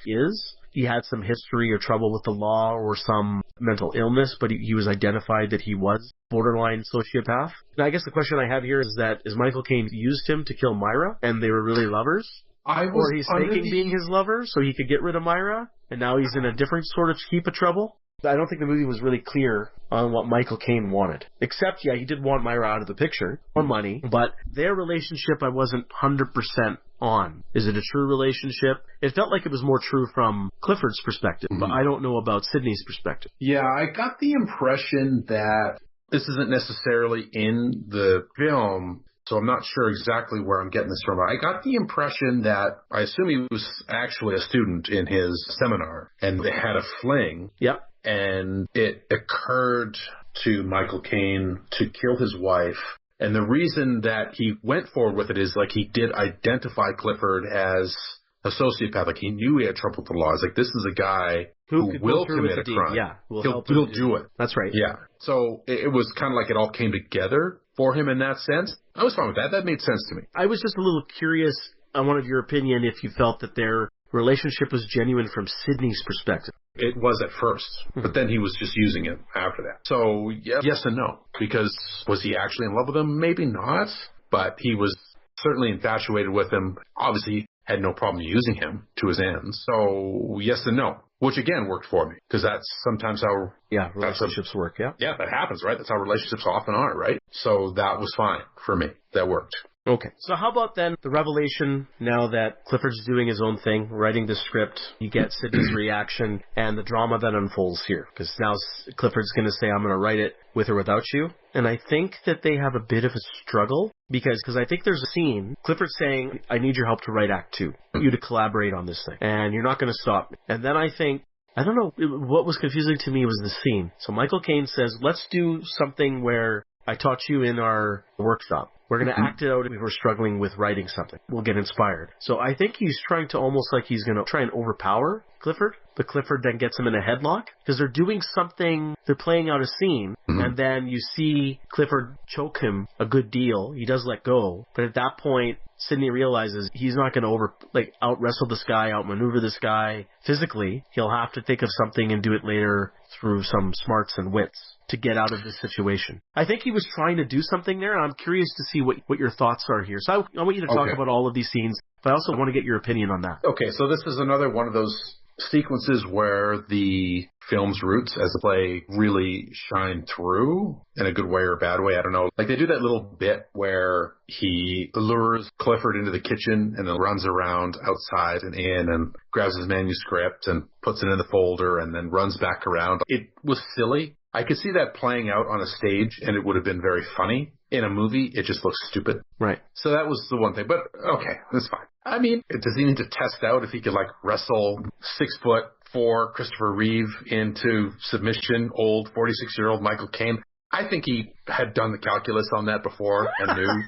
he had some history or trouble with the law or some mental illness, but he was identified that he was borderline sociopath? Now, I guess the question I have here is Michael Caine used him to kill Myra and they were really lovers? Or he's faking being his lover so he could get rid of Myra, and now he's in a different sort of heap of trouble? I don't think the movie was really clear on what Michael Caine wanted. Except, he did want Myra out of the picture, or money, but their relationship I wasn't 100% on. Is it a true relationship? It felt like it was more true from Clifford's perspective, but I don't know about Sidney's perspective. Yeah, I got the impression that this isn't necessarily in the film, so I'm not sure exactly where I'm getting this from. I got the impression that, I assume he was actually a student in his seminar, and they had a fling. Yep. And it occurred to Michael Caine to kill his wife. And the reason that he went forward with it is, like, he did identify Clifford as a sociopath. Like, he knew he had trouble with the law. It's like, this is a guy who will commit a crime. Yeah. He'll do it. That's right. Yeah. So it was kind of like it all came together for him in that sense. I was fine with that. That made sense to me. I was just a little curious. I wanted your opinion if you felt that their relationship was genuine from Sidney's perspective. It was at first, but then he was just using it after that. So yes and no, because was he actually in love with him? Maybe not, but he was certainly infatuated with him. Obviously, had no problem using him to his ends. So yes and no, which again worked for me, because that's sometimes how relationships work. Yeah, that happens, right? That's how relationships often are, right? So that was fine for me. That worked. Okay. So how about then the revelation now that Clifford's doing his own thing, writing the script, you get Sidney's reaction and the drama that unfolds here. Because now Clifford's going to say, I'm going to write it with or without you. And I think that they have a bit of a struggle because I think there's a scene, Clifford saying, I need your help to write Act 2, you to collaborate on this thing. And you're not going to stop me. And then I think, I don't know, what was confusing to me was the scene. So Michael Caine says, let's do something where I taught you in our workshop. We're going to act it out if we're struggling with writing something. We'll get inspired. So I think he's trying to almost like he's going to try and overpower Clifford, but Clifford then gets him in a headlock because they're doing something, they're playing out a scene, and then you see Clifford choke him a good deal. He does let go, but at that point, Sidney realizes he's not going to out wrestle this guy, outmaneuver this guy physically. He'll have to think of something and do it later through some smarts and wits to get out of this situation. I think he was trying to do something there, and I'm curious to see what your thoughts are here. So I want you to talk about all of these scenes, but I also want to get your opinion on that. Okay, so this is another one of those sequences where the film's roots as a play really shine through in a good way or a bad way. I don't know. Like they do that little bit where he lures Clifford into the kitchen and then runs around outside and in and grabs his manuscript and puts it in the folder and then runs back around. It was silly. I could see that playing out on a stage and it would have been very funny. In a movie, it just looks stupid. Right. So that was the one thing. But okay, that's fine. I mean, does he need to test out if he could wrestle 6'4" Christopher Reeve into submission, old 46-year-old Michael Caine? I think he had done the calculus on that before and knew.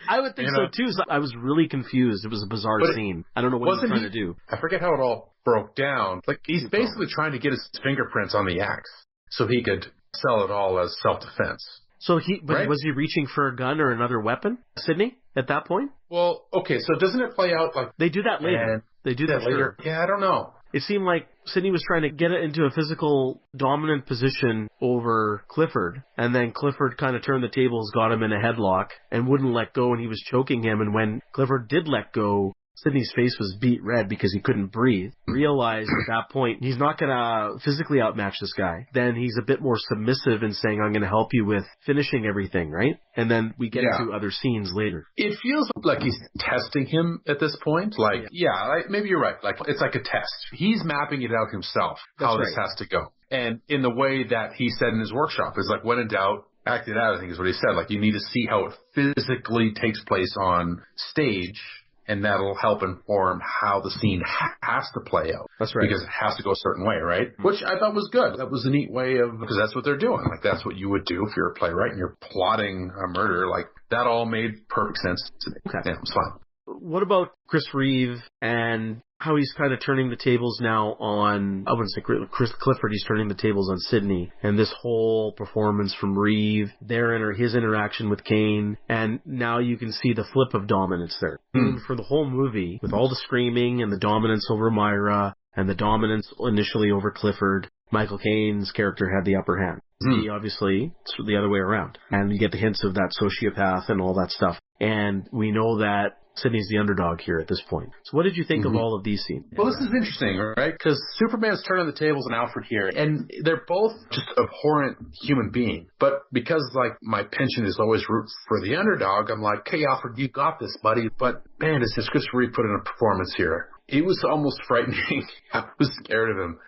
I would think so too. So I was really confused. It was a bizarre scene. I don't know what he was trying to do. I forget how it all broke down. He's basically trying to get his fingerprints on the axe so he could sell it all as self-defense. So was he reaching for a gun or another weapon, Sidney, at that point? Well, okay, so doesn't it play out like... They do that later. They do that later. Yeah, I don't know. It seemed like Sidney was trying to get it into a physical dominant position over Clifford, and then Clifford kind of turned the tables, got him in a headlock, and wouldn't let go, and he was choking him, and when Clifford did let go, Sidney's face was beet red because he couldn't breathe. Realized at that point he's not going to physically outmatch this guy. Then he's a bit more submissive in saying, I'm going to help you with finishing everything, right? And then we get into other scenes later. It feels like he's testing him at this point. Maybe you're right. It's like a test. He's mapping it out himself, how this has to go. And in the way that he said in his workshop, is when in doubt, act it out, I think is what he said. You need to see how it physically takes place on stage, and that'll help inform how the scene has to play out. That's right. Because it has to go a certain way, right? Which I thought was good. That was a neat way because that's what they're doing. That's what you would do if you're a playwright and you're plotting a murder. That all made perfect sense to me. Okay. Yeah, it was fun. What about Chris Reeve and how he's kind of turning the tables now on, I wouldn't say Chris Clifford, he's turning the tables on Sidney, and this whole performance from Reeve, his interaction with Caine, and now you can see the flip of dominance there. For the whole movie, with all the screaming and the dominance over Myra, and the dominance initially over Clifford, Michael Caine's character had the upper hand. He obviously, it's the other way around. And you get the hints of that sociopath and all that stuff. And we know that Sidney's the underdog here at this point. So what did you think of all of these scenes? Well, this is interesting, right? Because Superman's turning the tables on Alfred here, and they're both just abhorrent human beings. But because, my penchant is always root for the underdog, I'm like, hey, Alfred, you got this, buddy. But, man, it's just Christopher Reeve put in a performance here. It was almost frightening. I was scared of him.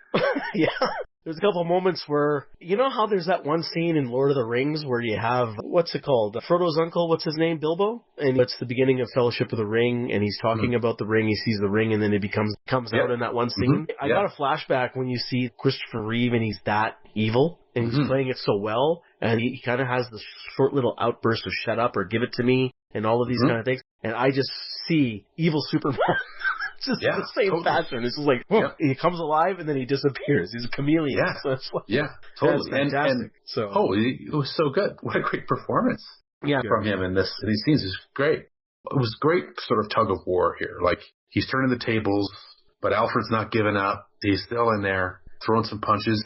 Yeah. There's a couple of moments where, you know how there's that one scene in Lord of the Rings where you have, what's it called? Frodo's uncle, what's his name? Bilbo? And it's the beginning of Fellowship of the Ring, and he's talking about the ring, he sees the ring, and then it comes out in that one scene. I got a flashback when you see Christopher Reeve and he's that evil, and he's playing it so well, and he kind of has this short little outburst of shut up or give it to me, and all of these kind of things, and I just see evil Superman. It's just the same pattern. It's just he comes alive and then he disappears. He's a chameleon. Yeah, so it's totally. Fantastic. It was so good. What a great performance from him in these scenes. Is great. It was great sort of tug of war here. He's turning the tables, but Alfred's not giving up. He's still in there, throwing some punches,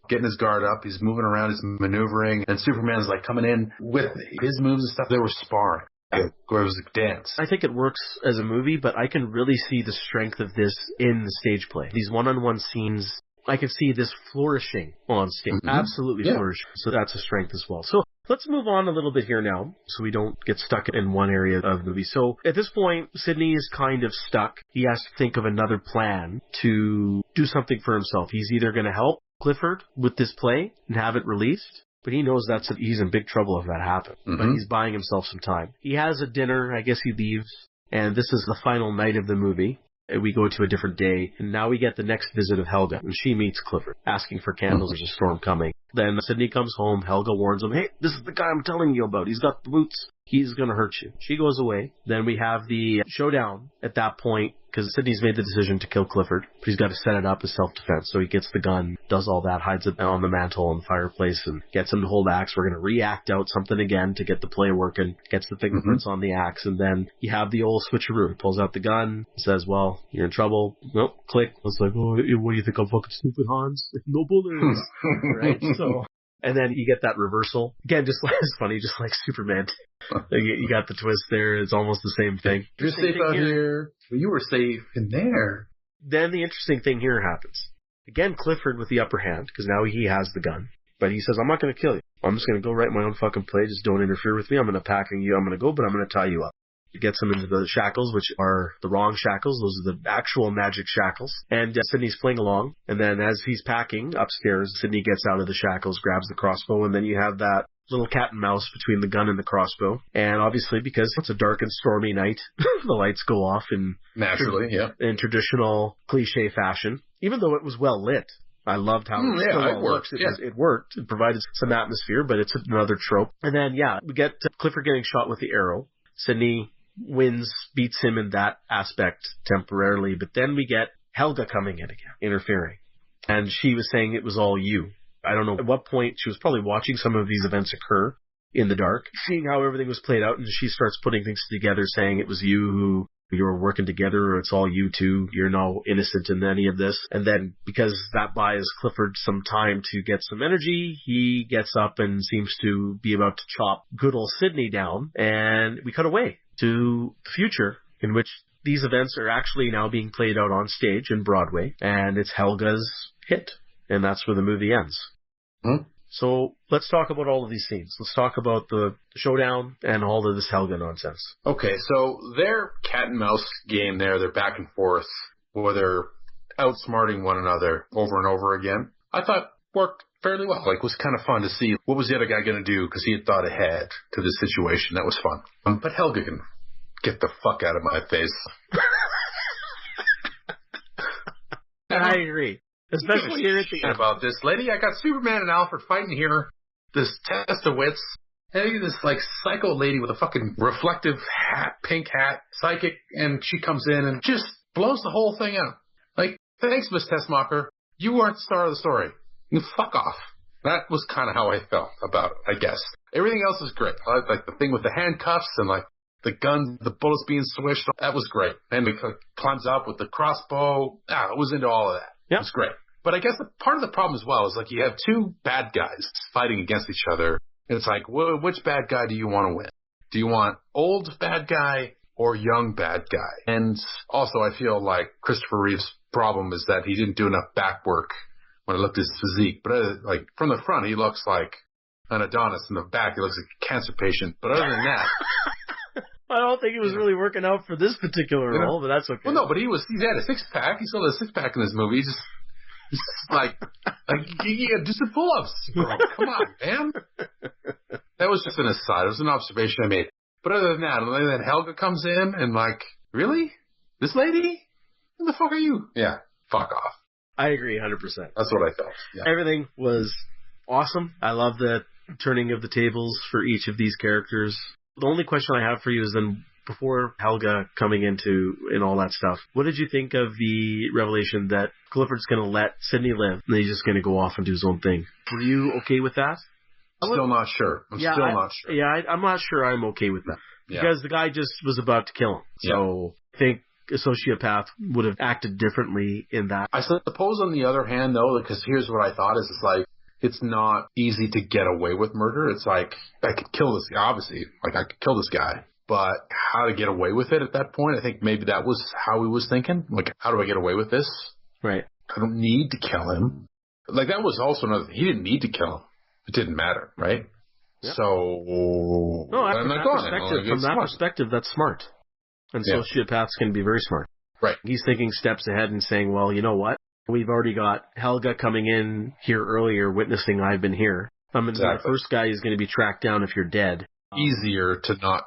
getting his guard up. He's moving around, he's maneuvering, and Superman's coming in with his moves and stuff. They were sparring. It was a dance. I think it works as a movie, but I can really see the strength of this in the stage play. These one-on-one scenes, I can see this flourishing on stage. Absolutely flourishing. So that's a strength as well. So Let's move on a little bit here now so we don't get stuck in one area of the movie. So at this point, Sidney is kind of stuck. He has to think of another plan to do something for himself. He's either going to help Clifford with this play and have it released, but he knows he's in big trouble if that happens. Mm-hmm. But he's buying himself some time. He has a dinner. I guess he leaves. And this is the final night of the movie. We go to a different day, and now we get the next visit of Helga, and she meets Clifford, asking for candles. There's a storm coming. Then Sidney comes home. Helga warns him, hey, this is the guy I'm telling you about. He's got the boots. He's going to hurt you. She goes away. Then we have the showdown at that point, because Sidney's made the decision to kill Clifford, but he's got to set it up as self-defense. So he gets the gun, does all that, hides it on the mantle and the fireplace, and gets him to hold axe. We're going to react out something again to get the play working, gets the fingerprints on the axe, and then you have the old switcheroo. He pulls out the gun, says, well, you're in trouble. Nope, click. It's like, oh, what do you think, I'm fucking stupid, Hans? No bullets. Right? So... And then you get that reversal. Again, just like, it's funny, just like Superman. You got the twist there. It's almost the same thing. You're safe out here. Well, you were safe in there. Then the interesting thing here happens. Again, Clifford with the upper hand, because now he has the gun. But he says, I'm not going to kill you. I'm just going to go write my own fucking play. Just don't interfere with me. I'm going to pack you. I'm going to go, but I'm going to tie you up. He gets him into the shackles, which are the wrong shackles. Those are the actual magic shackles. And Sidney's playing along. And then as he's packing upstairs, Sidney gets out of the shackles, grabs the crossbow, and then you have that little cat and mouse between the gun and the crossbow. And obviously, because it's a dark and stormy night, the lights go off in traditional cliche fashion. Even though it was well lit. I loved how it works. It worked. It provided some atmosphere, but it's another trope. And then, we get Clifford getting shot with the arrow. Sidney wins, beats him in that aspect temporarily, but then we get Helga coming in again, interfering. And she was saying it was all you. I don't know at what point she was probably watching some of these events occur in the dark, seeing how everything was played out, and she starts putting things together, saying it was you were working together, or it's all you two, you're no innocent in any of this. And then, because that buys Clifford some time to get some energy, he gets up and seems to be about to chop good old Sidney down, and we cut away to the future, in which these events are actually now being played out on stage in Broadway, and it's Helga's hit, and that's where the movie ends. So let's talk about all of these scenes. Let's talk about the showdown and all of this Helga nonsense. Okay, so their cat and mouse game there, they're back and forth, where they're outsmarting one another over and over again, I thought worked fairly well. Like, it was kind of fun to see what was the other guy going to do, because he had thought ahead to this situation. That was fun. But Helga can get the fuck out of my face. I agree. Especially here at the end. About this lady, I got Superman and Alfred fighting here. This test of wits. And this like psycho lady with a fucking reflective hat, pink hat, psychic, and she comes in and just blows the whole thing out. Like, thanks, Miss Tessmacher. You weren't the star of the story. You fuck off. That was kind of how I felt about it, I guess. Everything else is great. I like the thing with the handcuffs and like the gun, the bullets being swished. That was great. And he climbs up with the crossbow. I was into all of that. Yep. It was great. But I guess part of the problem as well is like you have two bad guys fighting against each other. And it's like, which bad guy do you want to win? Do you want old bad guy or young bad guy? And also I feel like Christopher Reeve's problem is that he didn't do enough back work when I looked at his physique. But like from the front, he looks like an Adonis. In the back, he looks like a cancer patient. But other than that... I don't think he was really working out for this particular role, but that's okay. Well, no, but he had a six-pack. He still had a six-pack in this movie. He's just like do some pull-ups. Come on, man. That was just an aside. It was an observation I made. But other than that, and then Helga comes in and like, really? This lady? Who the fuck are you? Yeah, fuck off. I agree 100%. That's what I felt. Yeah. Everything was awesome. I love the turning of the tables for each of these characters. The only question I have for you is then, before Helga coming into and all that stuff, what did you think of the revelation that Clifford's going to let Sidney live and he's just going to go off and do his own thing? Were you okay with that? Still not sure. I'm not sure. Yeah, I'm not sure I'm okay with that. Yeah. Because the guy just was about to kill him. So I think a sociopath would have acted differently in that. I suppose on the other hand, though, because here's what I thought is it's like, it's not easy to get away with murder. It's like, I could kill this guy, obviously. Like, I could kill this guy. But how to get away with it at that point, I think maybe that was how he was thinking. Like, how do I get away with this? Right. I don't need to kill him. Like, that was also another thing. He didn't need to kill him. It didn't matter, right? Yep. So I'm not going. From that perspective, that's smart. And sociopaths can be very smart. Right. He's thinking steps ahead and saying, well, you know what? We've already got Helga coming in here earlier, witnessing I've been here. The first guy is going to be tracked down if you're dead. Easier to not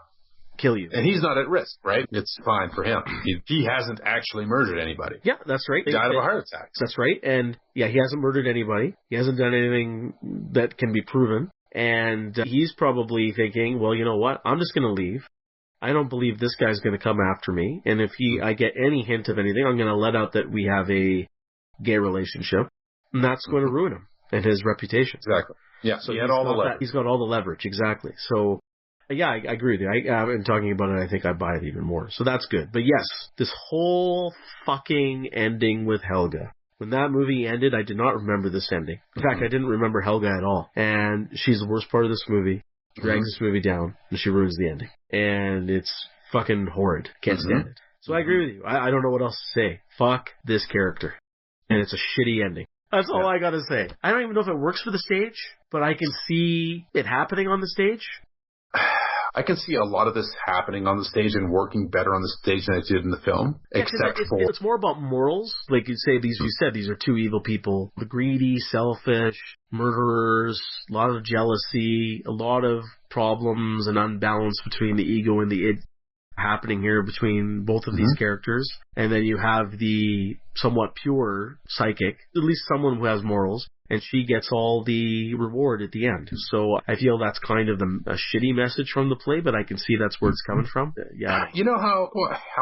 kill you. And he's not at risk, right? It's fine for him. He hasn't actually murdered anybody. Yeah, that's right. He died of a heart attack. That's right. And yeah, he hasn't murdered anybody. He hasn't done anything that can be proven. And he's probably thinking, well, you know what? I'm just going to leave. I don't believe this guy's going to come after me. And if I get any hint of anything, I'm going to let out that we have a gay relationship. And that's going to ruin him and his reputation. Exactly. Yeah, so he had all the leverage. He's got all the leverage, exactly. So, yeah, I agree with you. And talking about it, I think I buy it even more. So that's good. But yes, this whole fucking ending with Helga. When that movie ended, I did not remember this ending. In fact, I didn't remember Helga at all. And she's the worst part of this movie. Drags this movie down, and she ruins the ending. And it's fucking horrid. Can't stand it. So I agree with you. I don't know what else to say. Fuck this character. And it's a shitty ending. That's all I gotta say. I don't even know if it works for the stage, but I can see it happening on the stage. I can see a lot of this happening on the stage and working better on the stage than it did in the film, it's more about morals. Like you say, these are two evil people. The greedy, selfish, murderers, a lot of jealousy, a lot of problems and unbalance between the ego and the id happening here between both of these characters. And then you have the somewhat pure psychic, at least someone who has morals, and she gets all the reward at the end. So I feel that's kind of a shitty message from the play, but I can see that's where it's coming from. Yeah. You know how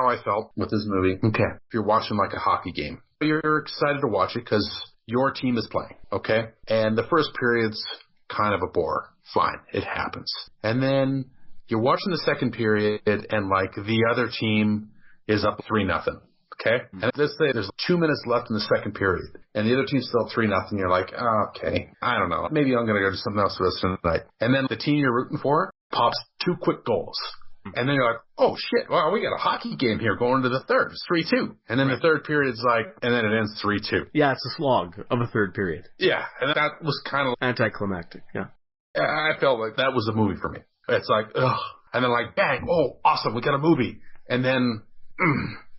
I felt with this movie? Okay. If you're watching like a hockey game, you're excited to watch it because your team is playing, okay? And the first period's kind of a bore. Fine. It happens. And then you're watching the second period and like the other team is up 3-0. Okay? And let's say there's 2 minutes left in the second period, and the other team's still 3-0. You're like, okay, I don't know. Maybe I'm going to go do something else for this tonight. And then the team you're rooting for pops 2 quick goals. And then you're like, oh, shit, wow, we got a hockey game here going to the third. It's 3-2. And then the third period's like, and then it ends 3-2. Yeah, it's a slog of a third period. Yeah, and that was kind of anticlimactic, yeah. I felt like that was a movie for me. It's like, ugh. And then like, bang, oh, awesome, we got a movie. And then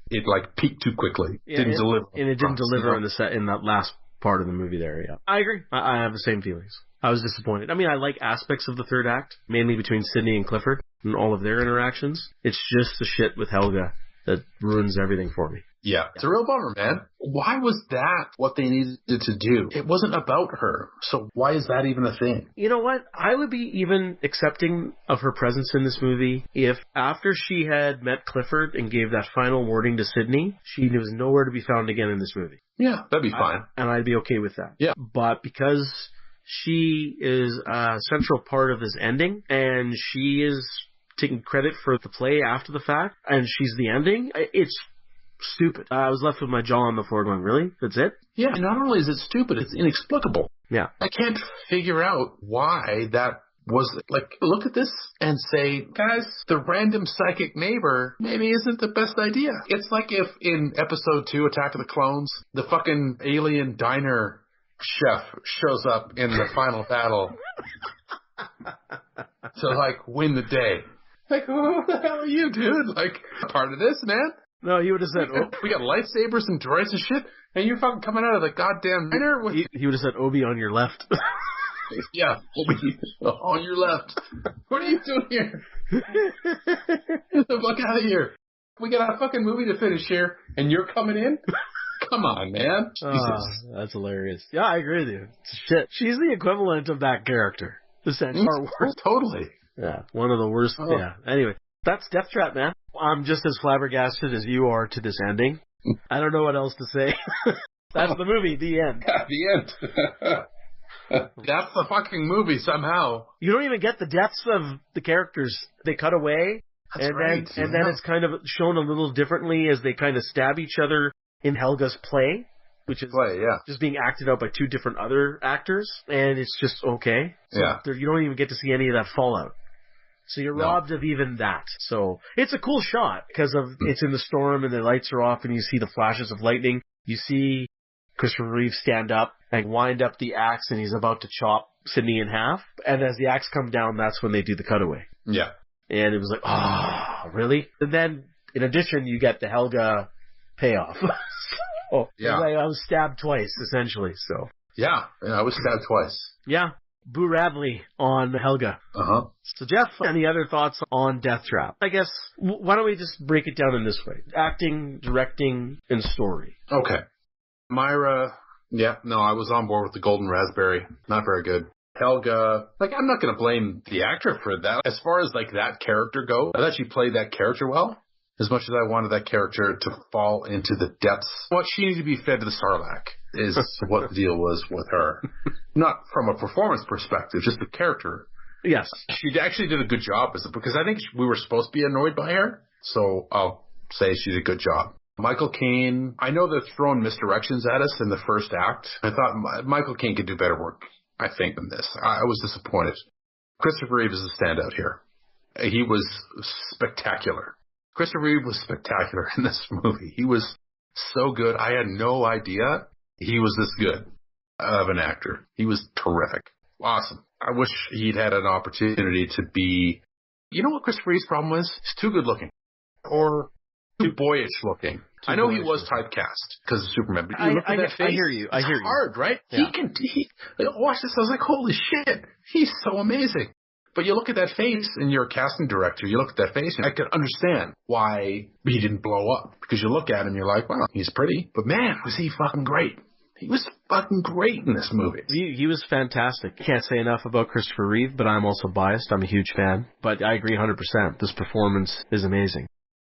it like peaked too quickly. Didn't deliver. And it didn't deliver in that last part of the movie there, yeah. I agree. I have the same feelings. I was disappointed. I mean, I like aspects of the third act, mainly between Sydney and Clifford and all of their interactions. It's just the shit with Helga that ruins everything for me. Yeah. It's a real bummer, man. Why was that what they needed to do? It wasn't about her. So why is that even a thing? You know what? I would be even accepting of her presence in this movie if after she had met Clifford and gave that final warning to Sydney, she was nowhere to be found again in this movie. Yeah, that'd be fine. And I'd be okay with that. Yeah. But because she is a central part of this ending and she is taking credit for the play after the fact and she's the ending, it's stupid. I was left with my jaw on the floor going, really? That's it? Yeah, not only is it stupid, it's inexplicable. Yeah. I can't figure out why that was, like, look at this and say, guys, the random psychic neighbor maybe isn't the best idea. It's like if in episode 2, Attack of the Clones, the fucking alien diner chef shows up in the final battle to, like, win the day. Like, who the hell are you, dude? Like, part of this, man? No, he would have said, we got lightsabers and droids and shit, and you're fucking coming out of the goddamn diner? He would have said, Obi on your left. Yeah, Obi on your left. What are you doing here? Get the fuck out of here. We got a fucking movie to finish here, and you're coming in? Come on, man. Jesus. That's hilarious. Yeah, I agree with you. Shit. She's the equivalent of that character. Essentially. Totally. Yeah, one of the worst. Oh. Yeah. Anyway, that's Deathtrap, man. I'm just as flabbergasted as you are to this ending. I don't know what else to say. That's the movie. The end. Yeah, the end. That's the fucking movie somehow. You don't even get the deaths of the characters. They cut away. That's right. And then it's kind of shown a little differently as they kind of stab each other in Helga's play, which is just being acted out by 2 different other actors. And it's just okay. So you don't even get to see any of that fallout. So you're robbed of even that. So it's a cool shot because of it's in the storm and the lights are off and you see the flashes of lightning. You see Christopher Reeve stand up and wind up the axe and he's about to chop Sydney in half. And as the axe come down, that's when they do the cutaway. Yeah. And it was like, oh, really? And then, in addition, you get the Helga payoff. So, Yeah. I was stabbed twice, essentially, so. Yeah, I was stabbed twice. Yeah. Boo Radley on Helga. Uh-huh. So, Jeff, any other thoughts on Deathtrap? I guess, why don't we just break it down in this way? Acting, directing, and story. Okay. Myra, yeah, no, I was on board with the Golden Raspberry. Not very good. Helga, I'm not going to blame the actor for that. As far as, that character goes, I thought she played that character well. As much as I wanted that character to fall into the depths, what she needed to be fed to the Sarlacc is what the deal was with her. Not from a performance perspective, just the character. Yes. She actually did a good job because I think we were supposed to be annoyed by her. So I'll say she did a good job. Michael Caine, I know they're throwing misdirections at us in the first act. I thought Michael Caine could do better work, I think, than this. I was disappointed. Christopher Reeve is a standout here. He was spectacular. Christopher Reeve was spectacular in this movie. He was so good. I had no idea he was this good of an actor. He was terrific. Awesome. I wish he'd had an opportunity to be... You know what Christopher Reeve's problem was? He's too good looking. Or too boyish looking. I know he was typecast because of Superman, but you look at that face. I hear you. It's hard, right? Yeah. Watch this. I was like, holy shit. He's so amazing. But you look at that face, and you're a casting director, you look at that face, and I could understand why he didn't blow up. Because you look at him, you're like, well, he's pretty. But man, was he fucking great. He was fucking great in this movie. He was fantastic. Can't say enough about Christopher Reeve, but I'm also biased. I'm a huge fan. But I agree 100%. This performance is amazing.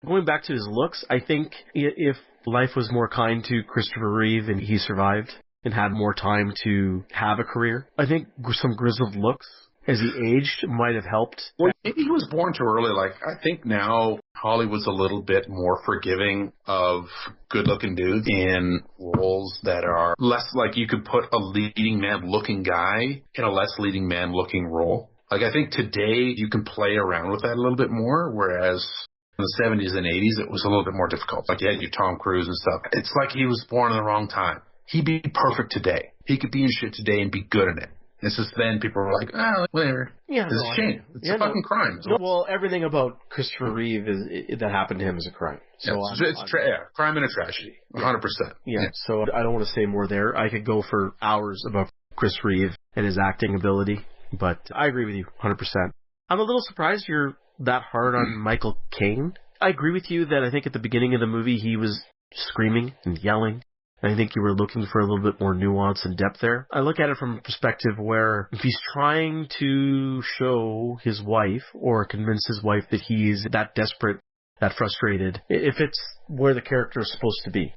Going back to his looks, I think if life was more kind to Christopher Reeve and he survived and had more time to have a career, I think some grizzled looks as he aged might have helped. Well, maybe he was born too early. I think now Hollywood's a little bit more forgiving of good-looking dudes in roles that are less you could put a leading man-looking guy in a less leading man-looking role. I think today you can play around with that a little bit more, whereas in the 70s and 80s it was a little bit more difficult. You had your Tom Cruise and stuff. It's like he was born in the wrong time. He'd be perfect today. He could be in shit today and be good in it. It's just then people were like, whatever. Yeah, it's a shame. It's a fucking crime. No, well, everything about Christopher Reeve that happened to him is a crime. So it's crime and a tragedy. 100%. Yeah, so I don't want to say more there. I could go for hours about Chris Reeve and his acting ability, but I agree with you 100%. I'm a little surprised you're that hard on Michael Caine. I agree with you that I think at the beginning of the movie he was screaming and yelling. I think you were looking for a little bit more nuance and depth there. I look at it from a perspective where if he's trying to show his wife or convince his wife that he's that desperate, that frustrated, if it's where the character is supposed to be.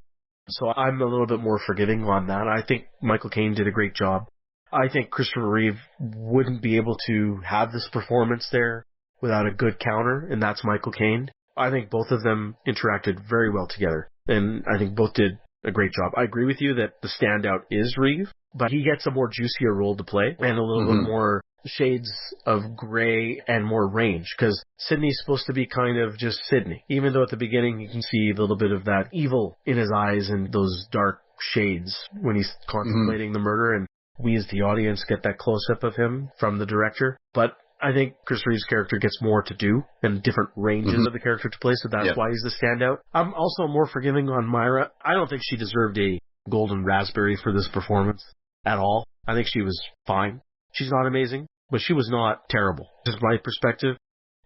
So I'm a little bit more forgiving on that. I think Michael Caine did a great job. I think Christopher Reeve wouldn't be able to have this performance there without a good counter, and that's Michael Caine. I think both of them interacted very well together, and I think both did a great job. I agree with you that the standout is Reeve, but he gets a more juicier role to play and a little bit more shades of gray and more range, because Sidney's supposed to be kind of just Sidney, even though at the beginning you can see a little bit of that evil in his eyes and those dark shades when he's contemplating the murder, and we as the audience get that close-up of him from the director. But I think Chris Reeve's character gets more to do and different ranges of the character to play, so that's why he's the standout. I'm also more forgiving on Myra. I don't think she deserved a golden raspberry for this performance at all. I think she was fine. She's not amazing, but she was not terrible. Just my perspective.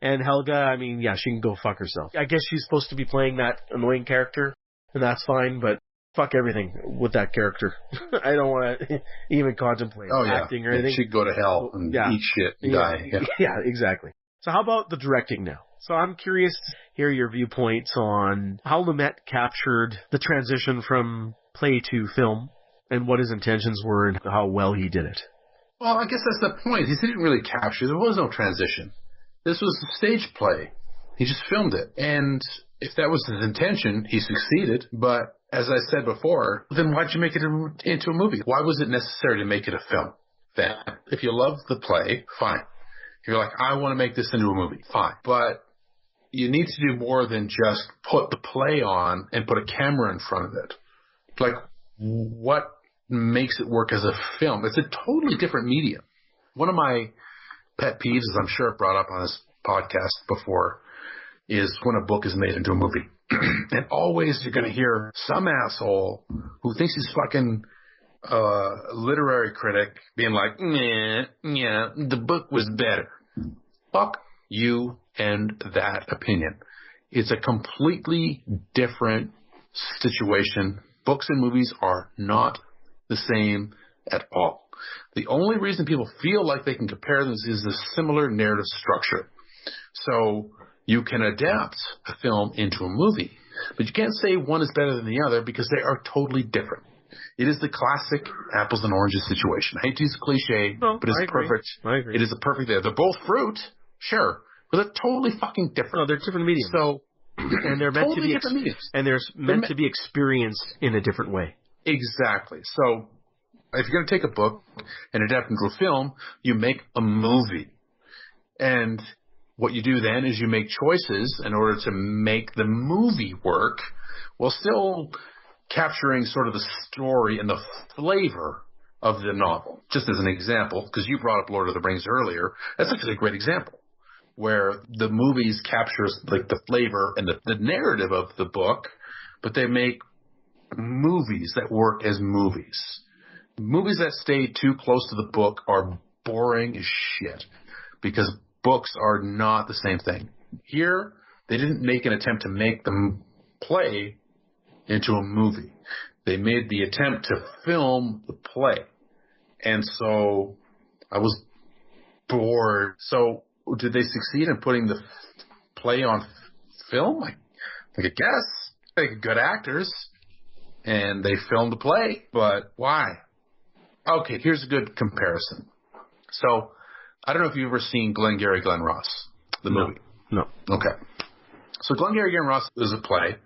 And Helga, I mean, yeah, she can go fuck herself. I guess she's supposed to be playing that annoying character, and that's fine, but fuck everything with that character. I don't want to even contemplate acting or anything. She'd go to hell and eat shit and die. Yeah, exactly. So how about the directing now? So I'm curious to hear your viewpoints on how Lumet captured the transition from play to film and what his intentions were and how well he did it. Well, I guess that's the point. He didn't really capture. There was no transition. This was a stage play. He just filmed it. And if that was his intention, he succeeded. But as I said before, then why'd you make it into a movie? Why was it necessary to make it a film? Then, if you love the play, fine. If you're like, I want to make this into a movie, fine. But you need to do more than just put the play on and put a camera in front of it. Like, what makes it work as a film? It's a totally different medium. One of my pet peeves, as I'm sure I've brought up on this podcast before, is when a book is made into a movie. And always you're going to hear some asshole who thinks he's fucking literary critic being like, yeah, the book was better. Fuck you and that opinion. It's a completely different situation. Books and movies are not the same at all. The only reason people feel like they can compare them is the similar narrative structure. So you can adapt a film into a movie, but you can't say one is better than the other because they are totally different. It is the classic apples and oranges situation. I hate to use a cliche, but it's perfect. I agree. It is a perfect there. They're both fruit, sure, but they're totally fucking different. No, they're different mediums. So, and they're meant totally to be different mediums. And they're meant to be experienced in a different way. Exactly. So if you're going to take a book and adapt it into a film, you make a movie. And what you do then is you make choices in order to make the movie work while still capturing sort of the story and the flavor of the novel. Just as an example, because you brought up Lord of the Rings earlier, that's actually a great example where the movies captures like the flavor and the narrative of the book, but they make movies that work as movies. Movies that stay too close to the book are boring as shit because books are not the same thing. Here, they didn't make an attempt to make the play into a movie. They made the attempt to film the play. And so I was bored. So did they succeed in putting the play on film? I guess. They were good actors and they filmed the play, but why? Okay, here's a good comparison. So I don't know if you've ever seen Glengarry Glen Ross, the movie. No. Okay. So Glengarry Glen Ross is a play.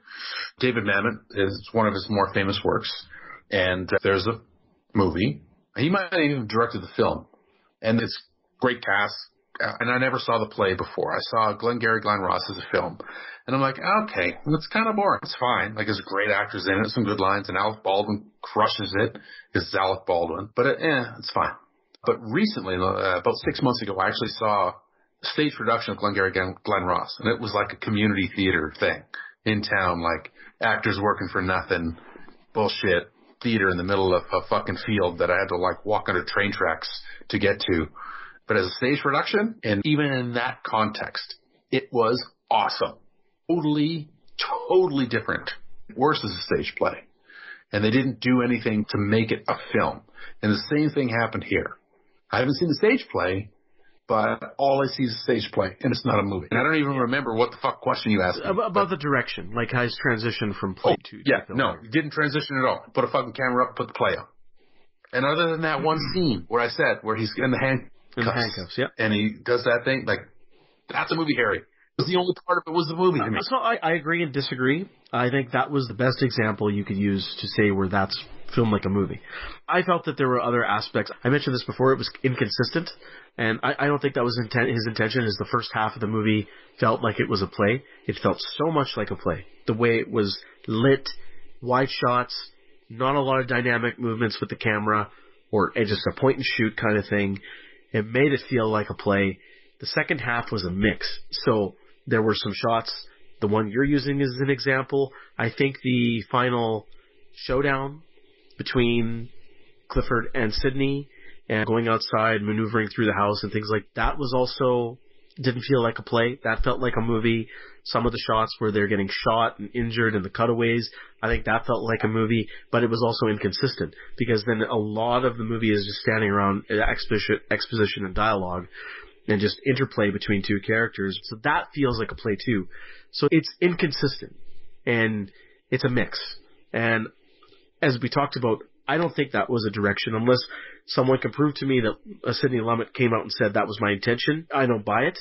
David Mamet is one of his more famous works. And there's a movie. He might have even directed the film. And it's great cast. And I never saw the play before. I saw Glengarry Glen Ross as a film. And I'm like, okay, it's kind of boring. It's fine. Like, there's great actors in it, some good lines, and Alec Baldwin crushes it because it's Alec Baldwin. But it's fine. But recently, about 6 months ago, I actually saw a stage production of Glengarry Glen Ross. And it was like a community theater thing in town, like actors working for nothing, bullshit theater in the middle of a fucking field that I had to like walk under train tracks to get to. But as a stage production, and even in that context, it was awesome. Totally different. Worse as a stage play. And they didn't do anything to make it a film. And the same thing happened here. I haven't seen the stage play, but all I see is a stage play, and it's not a movie. And I don't even remember what the fuck question you asked me. About the direction, like how it's transitioned from play to film. No, it didn't transition at all. Put a fucking camera up, put the play up. And other than that one scene where I said, where he's in the handcuffs, yeah. And he does that thing, like, that's a movie, Harry. It was the only part of it was the movie to me. So I agree and disagree. I think that was the best example you could use to say where that's filmed like a movie. I felt that there were other aspects. I mentioned this before. It was inconsistent, and I don't think that was his intention. Is the first half of the movie felt like it was a play. It felt so much like a play. The way it was lit, wide shots, not a lot of dynamic movements with the camera, or just a point and shoot kind of thing. It made it feel like a play. The second half was a mix. So there were some shots. The one you're using as an example. I think the final showdown between Clifford and Sydney and going outside, maneuvering through the house and things like that was also didn't feel like a play. That felt like a movie. Some of the shots where they're getting shot and injured and the cutaways, I think that felt like a movie, but it was also inconsistent because then a lot of the movie is just standing around exposition and dialogue and just interplay between two characters. So that feels like a play too. So it's inconsistent and it's a mix. And as we talked about, I don't think that was a direction unless someone can prove to me that Sidney Lumet came out and said that was my intention. I don't buy it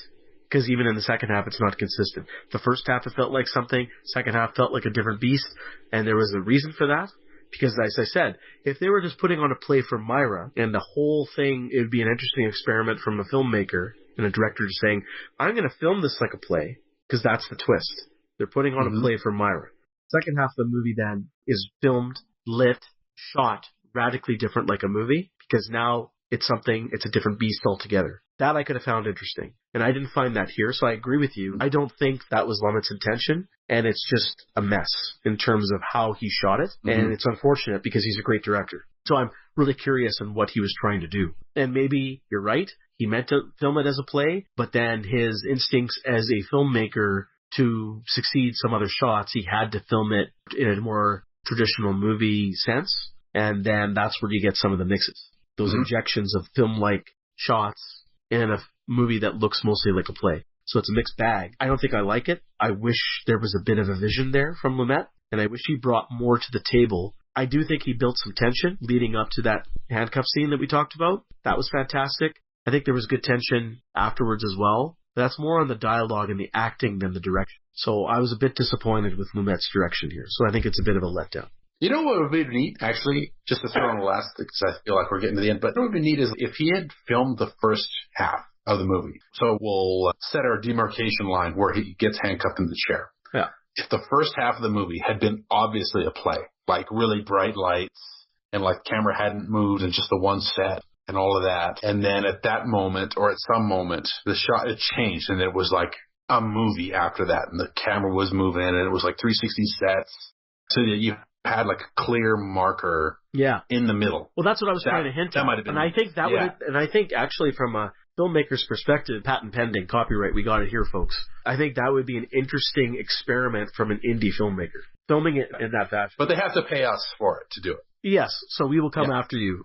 because even in the second half, it's not consistent. The first half, it felt like something. Second half felt like a different beast. And there was a reason for that. Because as I said, if they were just putting on a play for Myra and the whole thing, it would be an interesting experiment from a filmmaker and a director just saying, I'm going to film this like a play because that's the twist. They're putting on a play for Myra. Second half of the movie then is filmed, lit, shot radically different like a movie because now it's a different beast altogether. That I could have found interesting. And I didn't find that here, so I agree with you. I don't think that was Lumet's intention, and it's just a mess in terms of how he shot it, and it's unfortunate because he's a great director. So I'm really curious on what he was trying to do. And maybe you're right, he meant to film it as a play, but then his instincts as a filmmaker to succeed some other shots, he had to film it in a more traditional movie sense, and then that's where you get some of the mixes. Those injections of film-like shots in a movie that looks mostly like a play. So it's a mixed bag. I don't think I like it. I wish there was a bit of a vision there from Lumet, and I wish he brought more to the table. I do think he built some tension leading up to that handcuff scene that we talked about. That was fantastic. I think there was good tension afterwards as well. That's more on the dialogue and the acting than the direction. So I was a bit disappointed with Lumet's direction here. So I think it's a bit of a letdown. You know what would be neat, actually, just to throw in the last, because I feel like we're getting to the end, but what would be neat is if he had filmed the first half of the movie. So we'll set our demarcation line where he gets handcuffed in the chair. Yeah. If the first half of the movie had been obviously a play, like really bright lights and like the camera hadn't moved and just the one set and all of that. And then at that moment or at some moment, the shot had changed and it was like a movie after that. And the camera was moving and it was like 360 sets. So that you had like a clear marker in the middle. Well, that's what I was trying to hint at. That might have been. And I think that would, and I think actually from a filmmaker's perspective, patent pending, copyright, we got it here, folks. I think that would be an interesting experiment from an indie filmmaker. Filming it in that fashion. But they have to pay us for it to do it. Yes, so we will come after you.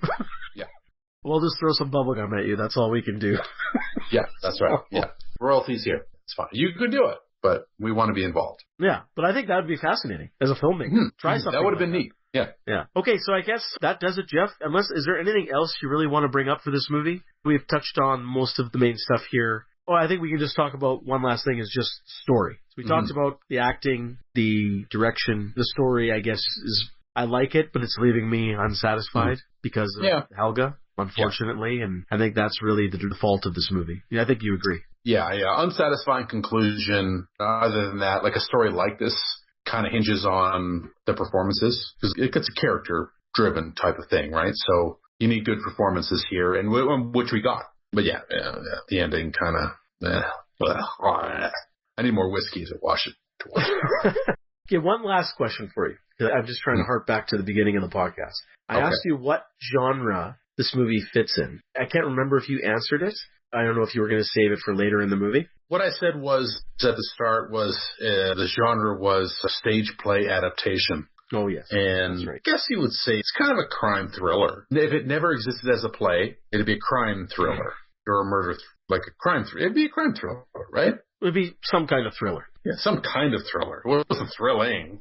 Yeah. We'll just throw some bubblegum at you. That's all we can do. Yeah, that's right. Yeah. Royalties here. It's fine. You could do it, but we want to be involved. Yeah, but I think that would be fascinating as a filmmaker. Try something. That would have been neat. Yeah. Yeah. Okay, so I guess that does it, Jeff. Is there anything else you really want to bring up for this movie? We've touched on most of the main stuff here. Oh, I think we can just talk about one last thing is just story. So we talked about the acting, the direction. The story, I guess, is I like it, but it's leaving me unsatisfied because of Helga, unfortunately. And I think that's really the fault of this movie. Yeah, I think you agree. Yeah. Unsatisfying conclusion. Other than that, like a story like this kind of hinges on the performances because it's a character-driven type of thing, right? So you need good performances here, and which we got. But the ending kind of. I need more whiskey to wash it. Okay, one last question for you. I'm just trying to hark back to the beginning of the podcast. I asked you what genre this movie fits in. I can't remember if you answered it. I don't know if you were going to save it for later in the movie. What I said was at the start was the genre was a stage play adaptation. Oh, yes. And that's right. I guess you would say it's kind of a crime thriller. If it never existed as a play, it'd be a crime thriller or a murder, like a crime thriller. It'd be a crime thriller, right? It would be some kind of thriller. Yeah, some kind of thriller. It wasn't thrilling.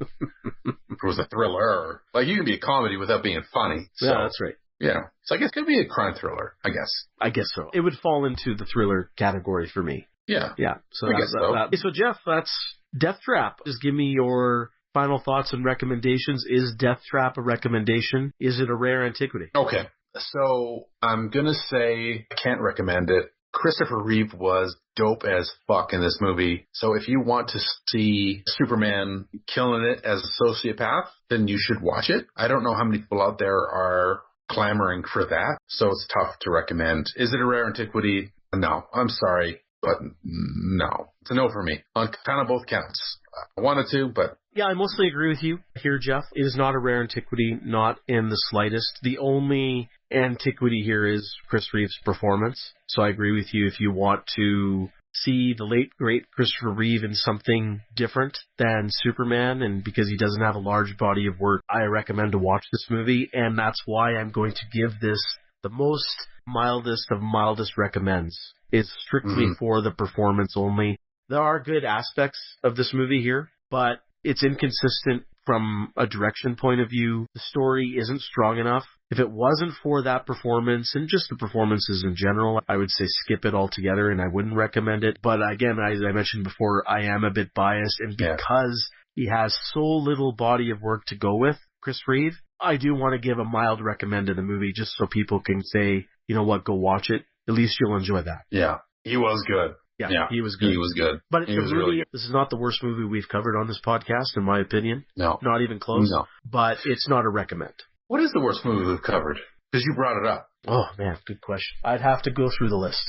It was a thriller. Like, you can be a comedy without being funny. So, yeah, that's right. Yeah. So I guess it could be a crime thriller, I guess. I guess so. It would fall into the thriller category for me. Yeah. Yeah. So I guess so. So, Jeff, that's Deathtrap. Just give me your final thoughts and recommendations. Is Deathtrap a recommendation? Is it a rare antiquity? Okay. So I'm going to say I can't recommend it. Christopher Reeve was dope as fuck in this movie. So if you want to see Superman killing it as a sociopath, then you should watch it. I don't know how many people out there are clamoring for that, so it's tough to recommend. Is it a rare antiquity? No. I'm sorry, but no. It's a no for me on kind of both counts. I wanted to, but... Yeah, I mostly agree with you here, Jeff. It is not a rare antiquity, not in the slightest. The only antiquity here is Chris Reeve's performance. So I agree with you. If you want to see the late, great Christopher Reeve in something different than Superman, and because he doesn't have a large body of work, I recommend to watch this movie, and that's why I'm going to give this the most mildest of mildest recommends. It's strictly for the performance only. There are good aspects of this movie here, but it's inconsistent from a direction point of view. The story isn't strong enough. If it wasn't for that performance and just the performances in general, I would say skip it altogether and I wouldn't recommend it. But again, as I mentioned before, I am a bit biased, and because he has so little body of work to go with, Chris Reeve, I do want to give a mild recommend to the movie just so people can say, you know what, go watch it. At least you'll enjoy that. Yeah, he was good. Yeah, he was good. He was good. But it's really this is not the worst movie we've covered on this podcast, in my opinion. No. Not even close. No. But it's not a recommend. What is the worst movie we've covered? Because you brought it up. Oh, man, good question. I'd have to go through the list.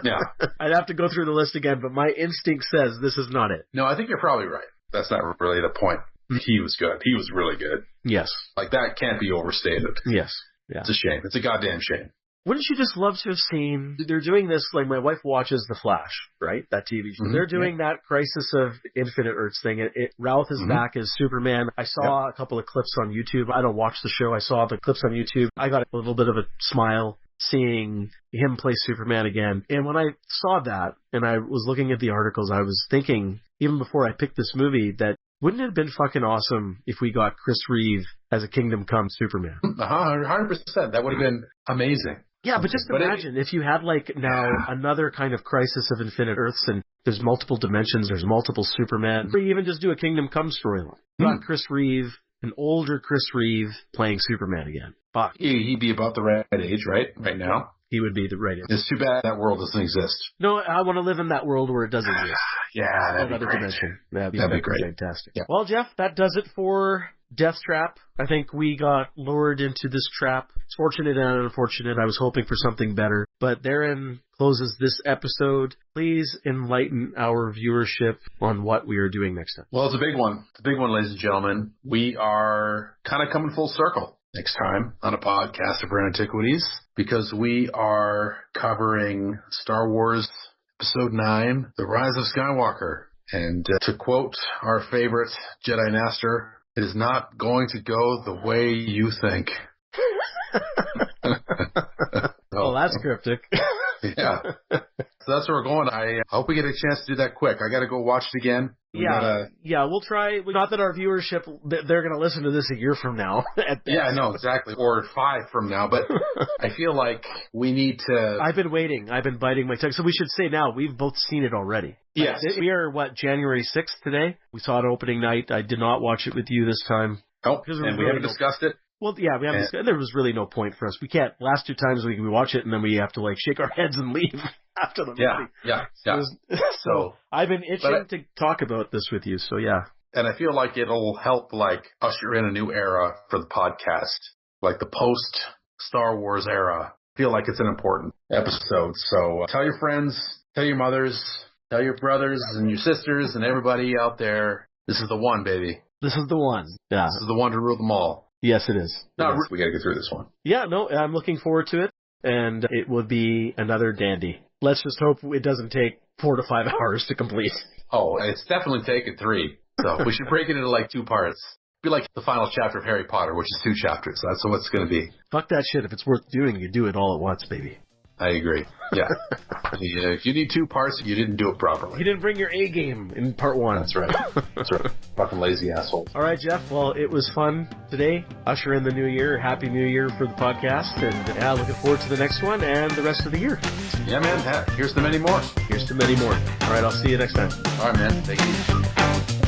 Yeah. I'd have to go through the list again, but my instinct says this is not it. No, I think you're probably right. That's not really the point. He was good. He was really good. Yes. Like, that can't be overstated. Yes. Yeah. It's a shame. It's a goddamn shame. Wouldn't you just love to have seen, they're doing this, like my wife watches The Flash, right? That TV show. Mm-hmm. They're doing that Crisis of Infinite Earths thing. Ralph is back as Superman. I saw a couple of clips on YouTube. I don't watch the show. I saw the clips on YouTube. I got a little bit of a smile seeing him play Superman again. And when I saw that, and I was looking at the articles, I was thinking, even before I picked this movie, that wouldn't it have been fucking awesome if we got Chris Reeve as a Kingdom Come Superman? 100%. That would have been amazing. Yeah, but just imagine if you had like now another kind of Crisis of Infinite Earths and there's multiple dimensions, there's multiple Superman, or even just do a Kingdom Come storyline. Got Chris Reeve, an older Chris Reeve playing Superman again. Fuck. He'd be about the right age, right? Right now. He would be the right age. It's too bad that world doesn't exist. No, I want to live in that world where it does exist. Yeah, that'd be great. Dimension. That'd be great. Fantastic. Yeah. Well, Jeff, that does it for Deathtrap. I think we got lured into this trap. It's fortunate and unfortunate. I was hoping for something better. But therein closes this episode. Please enlighten our viewership on what we are doing next time. Well, it's a big one. It's a big one, ladies and gentlemen. We are kind of coming full circle next time on a podcast of Rare Antiquities because we are covering Star Wars Episode 9, The Rise of Skywalker. And to quote our favorite Jedi Master, it is not going to go the way you think. Well, that's cryptic. Yeah. So that's where we're going. I hope we get a chance to do that quick. I got to go watch it again. Yeah, we'll try. Not that our viewership, they're going to listen to this a year from now. Yeah, no, exactly. Or 5 from now. But I feel like we need to... I've been waiting. I've been biting my tongue. So we should say now, we've both seen it already. Yes. We are, January 6th today? We saw it opening night. I did not watch it with you this time. Oh, and we haven't discussed it? Well, yeah, we haven't discussed. There was really no point for us. We can't. Last 2 times we watch it and then we have to shake our heads and leave after the movie. Yeah. So I've been itching to talk about this with you. So yeah. And I feel like it'll help usher in a new era for the podcast, like the post Star Wars era. I feel like it's an important episode. So tell your friends, tell your mothers, tell your brothers and your sisters and everybody out there. This is the one, baby. This is the one. Yeah. This is the one to rule them all. Yes, it is. No, we got to get through this one. Yeah, no, I'm looking forward to it, and it will be another dandy. Let's just hope it doesn't take 4 to 5 hours to complete. Oh, it's definitely taken 3. So we should break it into 2 parts. Be like the final chapter of Harry Potter, which is 2 chapters. That's what it's going to be. Fuck that shit. If it's worth doing, you do it all at once, baby. I agree. Yeah. If you need 2 parts, you didn't do it properly. You didn't bring your A game in part 1. That's right. That's right. Fucking lazy asshole. All right, Jeff. Well, it was fun today. Usher in the new year. Happy New Year for the podcast. And looking forward to the next one and the rest of the year. Yeah, man. Here's to many more. Here's to many more. All right, I'll see you next time. All right, man. Take it easy.